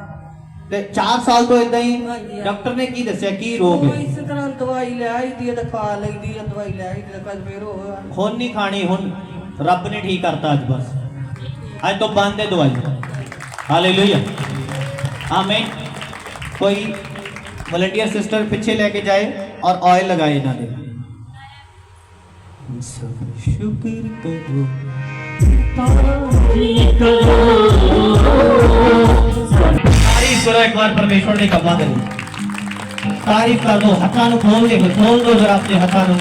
ते 4 साल तो इदा ही हाँ जी, हाँ। डॉक्टर ने की दसिया की रोग ਉਹ है? ਇਸੇ ਤਰ੍ਹਾਂ ਦਵਾਈ ਲੈ ਆਈਦੀ ਹੈ ਤੇ ਖਾ ਲਈਦੀ ਹੈ, ਦਵਾਈ ਲੈ ਆਈਦੀ ਹੈ, ਕਦ ਫੇਰ ਹੋਇਆ। हुन नहीं खानी, हुन रब ने ठीक करता आज, बस आज तो बंद है दवाई। हालेलुया आमीन। कोई वॉलंटियर सिस्टर पीछे लेके जाए और ऑयल लगाए इन्हों ने। सब शुक्र करो, तारीफ करो एक बार परमेश्वर ने कमा दे। तारीफ कर दो, हाथों को खोल दो जरा अपने हाथों को।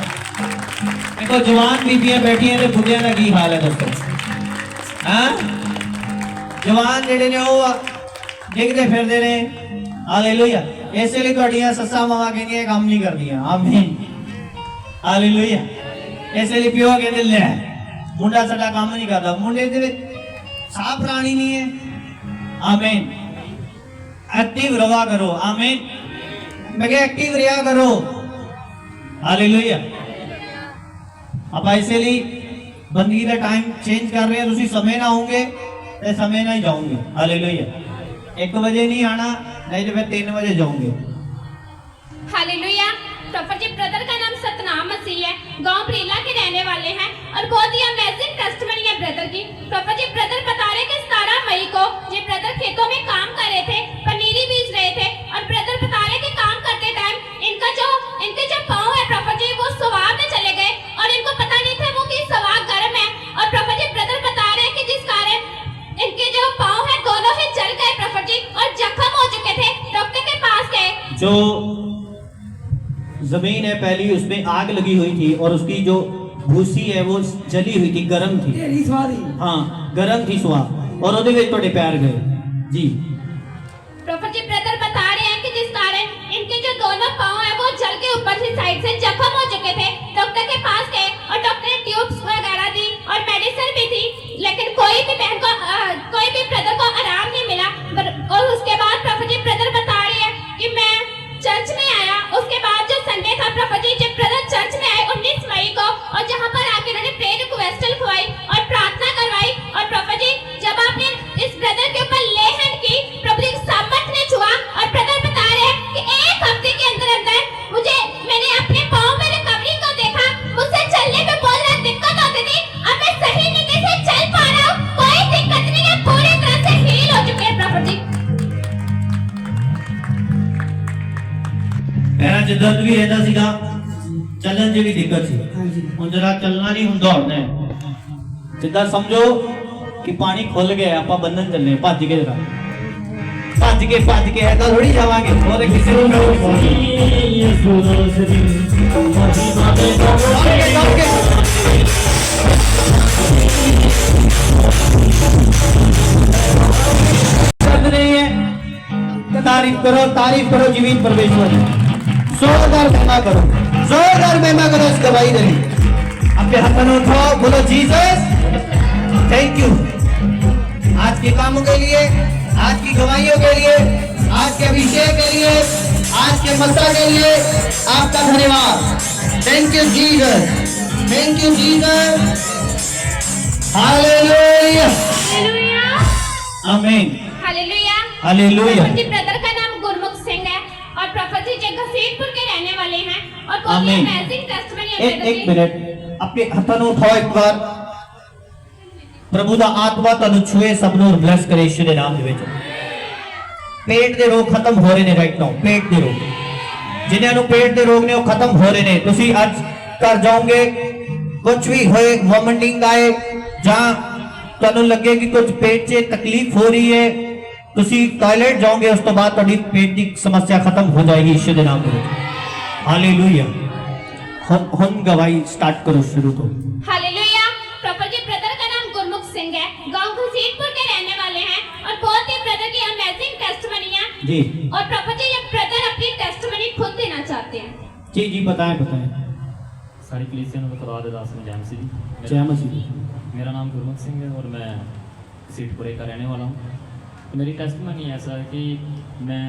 देखो जवान बीबियां बैठी हैं, बुढ़िया का की हाल है दोस्तों? हाँ, जवान जेडे ने वो डिगते फिरते ने। हालेलुया। इसलिए तुहाडियां सस्सां मावां कहंदियां काम नहीं करदियां। आमीन हालेलुया। इसलिए प्यो कहते ले मुंडा साडा काम नहीं करता, मुंडे दे विच साह प्राणी नहीं है। आमीन। एक्टिव रहा करो। आमीन। मैं कह एक्टिव रहा करो। हालेलुया। आप इसलिए बंदगी का टाइम चेंज कर रहे हैं, तुसी समय ना होंगे तो समय ना ही जाओगे। हालेलुया। 1 बजे नहीं आना, नहीं तो फिर 3 बजे जाओगे। हालेलुया। प्रॉपर जी ब्रदर का नाम सतनाम मसीह है, गांव प्रीला के रहने वाले हैं और बहुत ही अमेजिंग टेस्टमनी है ब्रदर की। प्रॉपर जी ब्रदर बता रहे कि 17 मई को ये ब्रदर खेतों में काम कर रहे थे, पनीरी बीज रहे थे और ब्रदर बता रहे कि काम करते टाइम इनके जो पाँव है प्रॉपर जी वो सुवाह में चले गए और इनको पता नहीं था वो कि सुवाह गर्म है। और प्रॉपर जी ब्रदर बता रहे कि जिस कारण इनके जो पाँव है दोनों ही जल गए प्रॉपर जी और जख्म हो चुके थे। डॉक्टर के पास गए। जो जमीन है पहली, उसमें आग लगी हुई थी और उसकी जो भूसी है वो जली हुई थी, गर्म थी। ਢੇਰੀ ਸਵਾਦੀ। हाँ, गर्म थी सुहा और ਉਹਦੇ ਵਿੱਚ ਤੁਹਾਡੇ पैर गए। जी प्रॉपर जी ब्रदर बता रहे हैं कि जिस कारण इनके जो दोनों पाँव है वो जल के ऊपर से साइड से जख्म हो चुके थे। डॉक्टर के पास गए और डॉक्टर ने ट्यूब्स वगैरह दी और मेडिसिन भी थी, लेकिन कोई भी ब्रदर को आराम नहीं मिला। और उसके बाद प्रॉपर जी ब्रदर बता रहे हैं कि मैं चर्च में आया। उसके बाद जो संडे था प्रॉपर जी जब ब्रदर चर्च में आए 19 मई को और जहाँ पर आके उन्होंने प्रेयर रिक्वेस्ट लिखवाई और प्रार्थना करवाई। और प्रॉपर जी जब आपने इस ब्रदर के ऊपर ले हैंड की, प्रॉपर जी सामर्थ ने छुआ और ब्रदर बता रहे हैं कि 1 हफ्ते के अंदर मैंने अपने पाँव में रिकवरी को देखा। मुझसे चलने में बहुत ज्यादा दिक्कत होती थी, अब मैं सही तरीके से चल पा रहा हूँ, कोई दिक्कत नहीं है, पूरी तरह से हील हो चुके हैं प्रॉपर जी। पैरां 'ਚ दर्द भी रहता सीगा, चलन 'ਚ भी दिक्कत सी। ਹੁਣ जरा चलना नहीं, ਹੁਣ दौड़ना है। सिद्धा समझो कि पानी खुल गया, ਆਪਾਂ ਬੰਨਣ ਚੱਲੇ, ਭੱਜ ਕੇ जरा ਭੱਜ ਕੇ ਐਦਾਂ ਥੋੜੀ ਜਾਵਾਂਗੇ। ਉਹਦੇ ਕਿਸੇ ਨੂੰ दर्द नहीं है। तारीफ करो जीवित परमेश्वर की। जोरदार महिमा करो इस गवाही के लिए। अपने हाथों उठाओ, बोलो जीसस थैंक यू। आज के कामों के लिए, आज की गवाहियों के लिए, आज के अभिषेक के लिए, आज के मसा के लिए आपका धन्यवाद। Thank you Jesus, thank you Jesus. Hallelujah hallelujah आमीन। हालेलुया। हालेलुया। प्रॉफिट जी ब्रदर का नाम गुरमुख सिंह है और प्रॉफिट जी घसीटपुर के रहने वाले हैं और बहुत ही आमीन। अमेजिंग टेस्टमनी है एक मिनट अपने हथों ਨੂੰ ਉਠਾਓ ਇੱਕ ਵਾਰ ਪ੍ਰਭੂ ਦਾ ਆਤਮਾ ਤੁਹਾਨੂੰ ਛੂਏ ਸਭ ਨੂੰ ਬਲੈਸ ਕਰੇ ਯਿਸੂ ਦੇ ਨਾਮ ਦੇ ਵਿੱਚ ਪੇਟ ਦੇ ਰੋਗ ਖਤਮ ਹੋ ਰਹੇ ਨੇ ਰਾਈਟ ਨਾਓ ਪੇਟ ਦੇ ਰੋਗ ਜਿਨ੍ਹਾਂ ਨੂੰ ਪੇਟ ਦੇ ਰੋਗ ਨੇ ਉਹ ਖਤਮ ਹੋ ਰਹੇ ਨੇ ਤੁਸੀਂ ਅੱਜ ਘਰ ਜਾਓਗੇ ਕੁਝ ਵੀ ਹੋਏ ਵੋਮਿਟਿੰਗ ਆਏ ਜਾਂ ਤੁਹਾਨੂੰ ਲੱਗੇ ਕਿ ਕੁਝ ਪੇਟ 'ਚ ਤਕਲੀਫ ਹੋ ਰਹੀ ਹੈ ਤੁਸੀਂ ਟਾਇਲਟ ਜਾਓਗੇ ਉਸ ਤੋਂ ਬਾਅਦ ਤੁਹਾਡੀ ਪੇਟ ਦੀ ਸਮੱਸਿਆ ਖਤਮ ਹੋ ਜਾਏਗੀ ਯਿਸੂ ਦੇ ਨਾਮ ਦੇ ਵਿੱਚ ਹਾਲੇਲੂਇਆ हम गवाही स्टार्ट करो शुरू तो हालेलुया। प्रॉफिट जी ब्रदर का नाम गुरमुख सिंह है, गांव घसीटपुर के रहने वाले हैं और बहुत ही ब्रदर की अमेजिंग टेस्टमनी है जी और प्रॉफिट जी ये ब्रदर अपनी टेस्टमनी खुद देना चाहते हैं। जी जी बताएं बताएं सारी कलीसिया ਨੂੰ ਖੁਦਾ ਦੇ ਦਾਸ ਨੂੰ ਜੈ ਮਸੀਹ ਜੀ। जय मसीह मेरा नाम गुरमुख सिंह है और मैं सीटपुरे का रहने वाला हूँ। मेरी टेस्टमनी ऐसा है कि मैं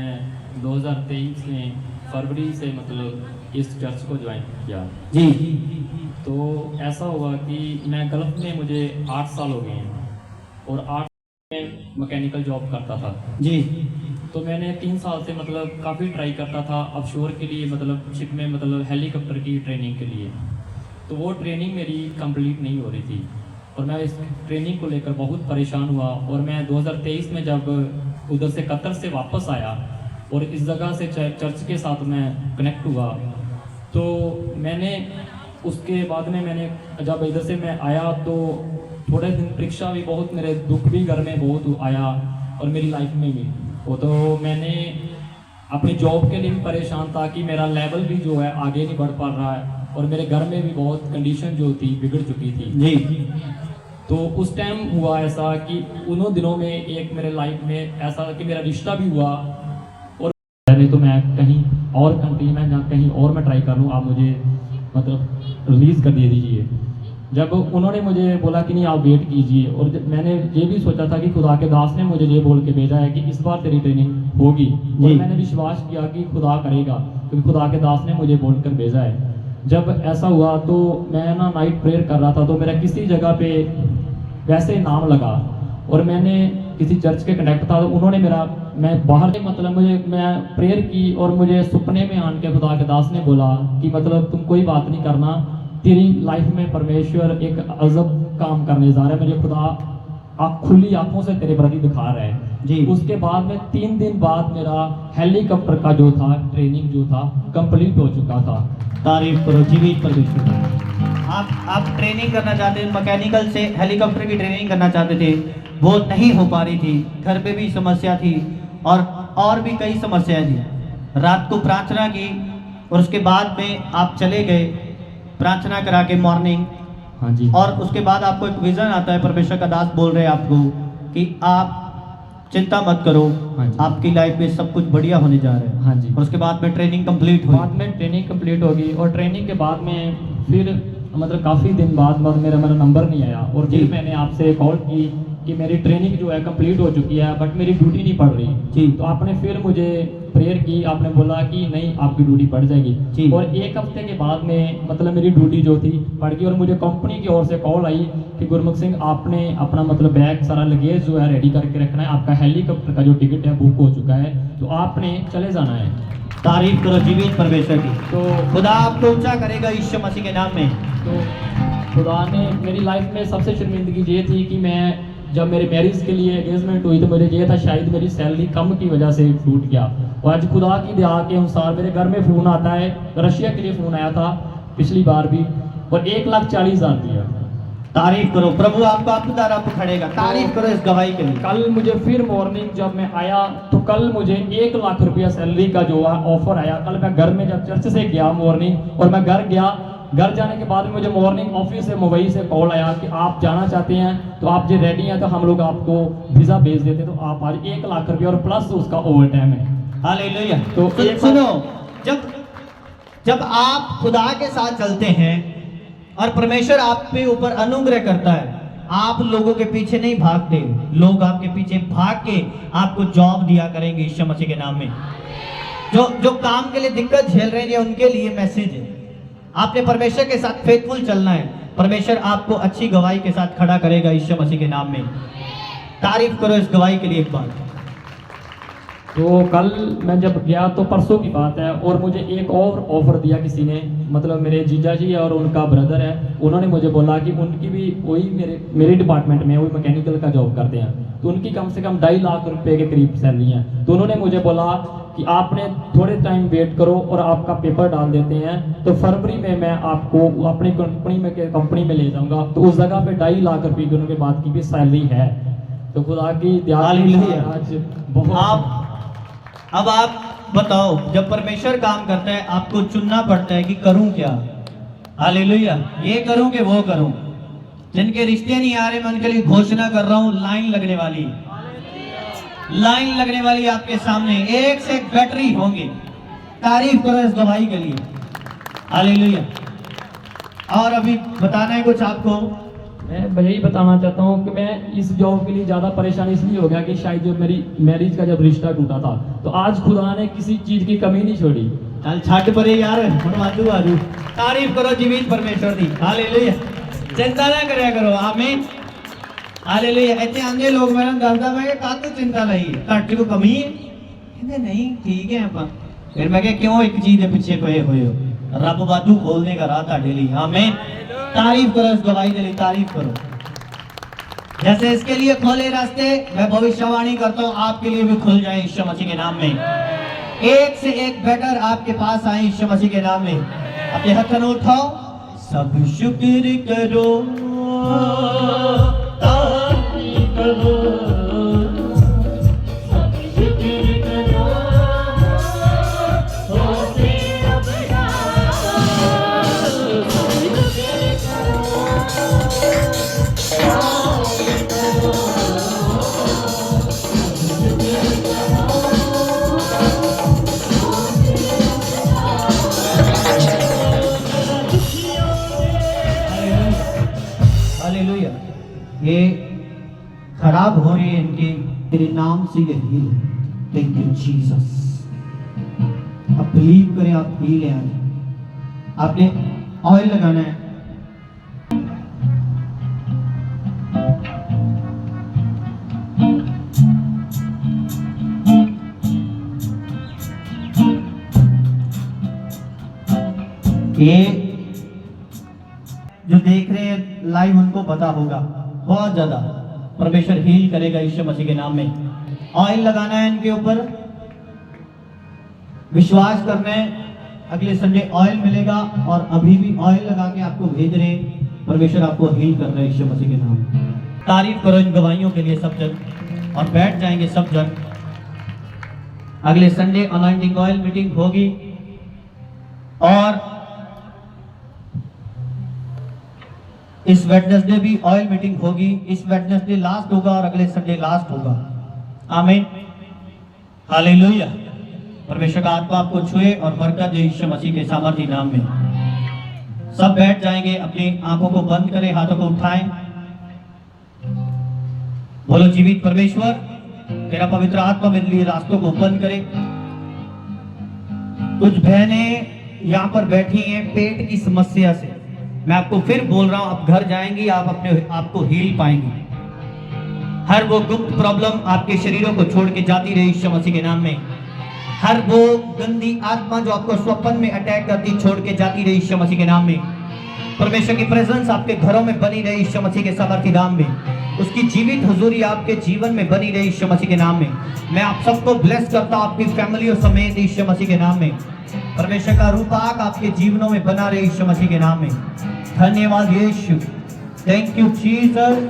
2023 में फरवरी से मतलब इस चर्च को ज्वाइन किया। जी तो ऐसा हुआ कि मैं गल्फ में मुझे 8 साल हो गए हैं और 8 में मैकेनिकल जॉब करता था। जी तो मैंने 3 साल से मतलब काफ़ी ट्राई करता था ऑफशोर के लिए मतलब शिप में मतलब हेलीकॉप्टर की ट्रेनिंग के लिए। तो वो ट्रेनिंग मेरी कंप्लीट नहीं हो रही थी और मैं इस ट्रेनिंग को लेकर बहुत परेशान हुआ और मैं 2023 में जब उधर से कतर से वापस आया और इस जगह से चर्च के साथ मैं कनेक्ट हुआ तो मैंने उसके बाद में मैंने जब इधर से मैं आया तो थोड़े दिन परीक्षा भी बहुत मेरे दुख भी घर में बहुत आया और मेरी लाइफ में भी वो तो मैंने अपनी जॉब के लिए भी परेशान था कि मेरा लेवल भी जो है आगे नहीं बढ़ पा रहा है और मेरे घर में भी बहुत कंडीशन जो थी बिगड़ चुकी थी। जी तो उस टाइम हुआ ऐसा कि उन्होंने दिनों में एक मेरे लाइफ में ऐसा कि मेरा रिश्ता भी हुआ और नहीं तो मैं कहीं और कंट्री में या कहीं और मैं ट्राई कर लूँ आप मुझे मतलब रिलीज़ कर दे दीजिए। जब उन्होंने मुझे बोला कि नहीं आप वेट कीजिए और मैंने ये भी सोचा था कि खुदा के दास ने मुझे ये बोल के भेजा है कि इस बार तेरी ट्रेनिंग होगी और मैंने विश्वास किया कि खुदा करेगा क्योंकि खुदा के दास ने मुझे बोलकर भेजा है। जब ऐसा हुआ तो मैं ना नाइट प्रेयर कर रहा था तो मेरा किसी जगह पे वैसे ही नाम लगा और मैंने किसी चर्च के कनेक्ट था तो उन्होंने मेरा मैं बाहर के मतलब मुझे मैं प्रेयर की और मुझे सपने में आन के खुदा के दास ने बोला कि मतलब तुम कोई बात नहीं करना तेरी लाइफ में परमेश्वर एक अजब काम करने जा रहा है मेरे खुदा आप खुली आंखों से तेरे प्रति दिखा रहा है जी। उसके बाद में 3 दिन बाद मेरा हेलीकॉप्टर का जो था ट्रेनिंग जो था कंप्लीट हो चुका था। तारीफ करो जीवित परमेश्वर की। आप ट्रेनिंग करना चाहते थे मैकेनिकल से हेलीकॉप्टर की ट्रेनिंग करना चाहते थे वो नहीं हो पा रही थी घर पे भी समस्या थी और भी कई समस्याएं थी। रात को प्रार्थना की और उसके बाद में आप चले गए प्रार्थना करा के मॉर्निंग हाँ जी और उसके बाद आपको एक विजन आता है परमेश्वर का दास बोल रहे हैं आपको कि आप चिंता मत करो हाँ जी। आपकी लाइफ में सब कुछ बढ़िया होने जा रहा है। हाँ जी। और उसके बाद में ट्रेनिंग कंप्लीट हुई। बाद में ट्रेनिंग कंप्लीट होगी और ट्रेनिंग के बाद में फिर मतलब काफ़ी दिन बाद मेरा नंबर नहीं आया और फिर जी। मैंने आपसे कॉल की कि मेरी ट्रेनिंग जो है कंप्लीट हो चुकी है बट मेरी ड्यूटी नहीं पड़ रही जी। तो आपने फिर मुझे प्रेयर की आपने बोला कि नहीं आपकी ड्यूटी पड़ जी। जाएगी और 1 हफ्ते के बाद में मतलब मेरी ड्यूटी जो थी पड़ गई और मुझे कंपनी की ओर से कॉल आई कि गुरमुख सिंह आपने अपना मतलब बैग सारा लगेज जो है रेडी करके रखना है आपका हेलीकॉप्टर का जो टिकट है बुक हो चुका है तो आपने चले जाना है। तारीफ करो जीवित परमेश्वर की। तो खुदा आपको ऊंचा करेगा यीशु मसीह के नाम में। तो खुदा ने मेरी लाइफ में सबसे शर्मिंदगी ये थी कि मैं जब मेरे मैरिज के लिए एंगेजमेंट हुई तो मुझे ये था शायद मेरी सैलरी कम की वजह से टूट गया और आज खुदा की दया के अनुसार मेरे घर में फ़ोन आता है रशिया के लिए फ़ोन आया था पिछली बार भी और 1,40,000 दिया। तारीफ करो प्रभु आपको आपके द्वारा पकड़ेगा। तारीफ करो इस गवाही के लिए। कल मुझे फिर मॉर्निंग जब मैं आया तो कल मुझे 1 लाख रुपया सैलरी का जो है ऑफर आया। कल मैं घर में जब चर्च से गया मॉर्निंग और मैं घर गया घर जाने के बाद मुझे मॉर्निंग ऑफिस से मुंबई से कॉल आया कि आप जाना चाहते हैं तो आप जो रेडी हैं तो हम लोग आपको वीज़ा भेज देते तो आप आज 1 लाख रुपया और प्लस उसका ओवर टाइम है। हालेलुया। तो तो सुनो जब आप खुदा के साथ चलते हैं और परमेश्वर आप पे ऊपर अनुग्रह करता है आप लोगों के पीछे नहीं भागते लोग आपके पीछे भाग के आपको जॉब दिया करेंगे यीशु मसीह के नाम में। जो काम के लिए दिक्कत झेल रहे हैं उनके लिए मैसेज है आपने परमेश्वर के साथ फेथफुल चलना है परमेश्वर आपको अच्छी गवाही के साथ खड़ा करेगा यीशु मसीह के नाम में। तारीफ करो इस गवाही के लिए एक बार। तो कल मैं जब गया तो परसों की बात है, और मुझे एक और ऑफ़र दिया किसी ने, मतलब मेरे जीजा जी और उनका ब्रदर है, उन्होंने मुझे बोला कि उनकी भी वही मेरे डिपार्टमेंट में वही मैकेनिकल का जॉब करते हैं, तो उनकी कम से कम 2.5 लाख रुपए के करीब सैलरी है। तो उन्होंने मुझे बोला कि आपने थोड़े टाइम वेट करो और आपका पेपर डाल देते हैं, तो फरवरी में मैं आपको अपनी कंपनी में ले जाऊंगा। तो उस जगह पे 2.5 लाख रुपए की उनके बात की भी सैलरी है। तो खुदा की हालेलुया। आज बहुत अब आप बताओ, जब परमेश्वर काम करता है आपको चुनना पड़ता है कि करूं क्या। हालेलुया। ये करूं कि वो करूं। जिनके रिश्ते नहीं आ रहे मैं उनके लिए घोषणा कर रहा हूं, लाइन लगने वाली, लाइन लगने वाली आपके सामने, एक से एक बैटरी होंगे। तारीफ करो इस गवाही के लिए। हालेलुया। और अभी बताना है कुछ आपको? मैं यही बताना चाहता हूँ कि मैं इस जॉब के लिए ज़्यादा परेशान इसलिए हो गया कि शायद जब मेरी मैरिज का जब रिश्ता टूटा था, तो आज खुदा ने किसी चीज़ की कमी नहीं छोड़ी। चल छट परे यार, हुण वाधू आजू। तारीफ करो जीवित परमेश्वर दी। हालेलुया। चिंता ना करया करो। आमीन। हालेलुया। इतने आंदे लोग मेरे दसदा मैं काहतों चिंता लई, घट को कमी है? कहते नहीं ठीक है आप। फिर मैं क्यों एक चीज के पीछे पए हुए हो? रब वाधू खोलने का राह ताड़े लिए। आमीन। तारीफ करो इस गवाही के लिए, तारीफ करो। जैसे इसके लिए खोले रास्ते, मैं भविष्यवाणी करता हूँ आपके लिए भी खुल जाए यीशु मसीह के नाम में। एक से एक बेटर आपके पास आए यीशु मसीह के नाम में। अपने हाथ उठाओ, सब शुक्र करो, तारीफ करो, सब शुक्र करो, होते रब का, सब शुक्र हालेलुया। ये खराब हो रही है इनकी, तेरे नाम से ये हील। Thank you Jesus. अब बिलीव करें आप हील हैं। आपने ऑयल लगाना है। ये जो देख रहे हैं लाइव उनको पता होगा, बहुत ज्यादा परमेश्वर हील करेगा यीशु मसीह के नाम में। ऑयल लगाना है इनके ऊपर, विश्वास करना है, अगले संडे ऑयल मिलेगा। और अभी भी ऑयल लगा के आपको भेज रहे हैं, परमेश्वर आपको हील कर रहा है यीशु मसीह के नाम में। तारीफ करो इन गवाहियों के लिए सब जन, और बैठ जाएंगे सब जन। अगले संडे अनॉइंटिंग ऑयल मीटिंग होगी, और इस वेडनेसडे भी ऑयल मीटिंग होगी। इस वेडनेसडे लास्ट होगा और अगले संडे लास्ट होगा। आमीन। हालेलुया। परमेश्वर का आत्मा आपको छुए और बरकत दे यीशु मसीह के सामर्थी नाम में। सब बैठ जाएंगे, अपनी आंखों को बंद करें, हाथों को उठाएं। बोलो जीवित परमेश्वर, तेरा पवित्र आत्मा मेरे लिए रास्तों को बंद करे। कुछ बहनें यहाँ पर बैठी हैं पेट की समस्या से। मैं आपको फिर बोल रहा हूं, आप घर जाएंगी, आप अपने आपको हील पाएंगी। हर वो गुप्त प्रॉब्लम आपके शरीरों को छोड़ के जाती रही यीशु मसीह के नाम में। हर वो गंदी आत्मा जो आपको स्वप्न में अटैक करती, छोड़ के जाती रही यीशु मसीह के नाम में। परमेश्वर की प्रेजेंस आपके घरों में बनी रही यीशु मसीह के सामर्थी नाम में। उसकी जीवित हुजूरी आपके जीवन में बनी रही यीशु मसीह के नाम में। मैं आप सबको ब्लेस करता हूं, आपकी फैमिली और समेत यीशु मसीह के नाम में। परमेश्वर का रूपाक आपके जीवनों में बना रहे यीशु मसीह के नाम में। धन्यवाद यीशु। Thank you Jesus.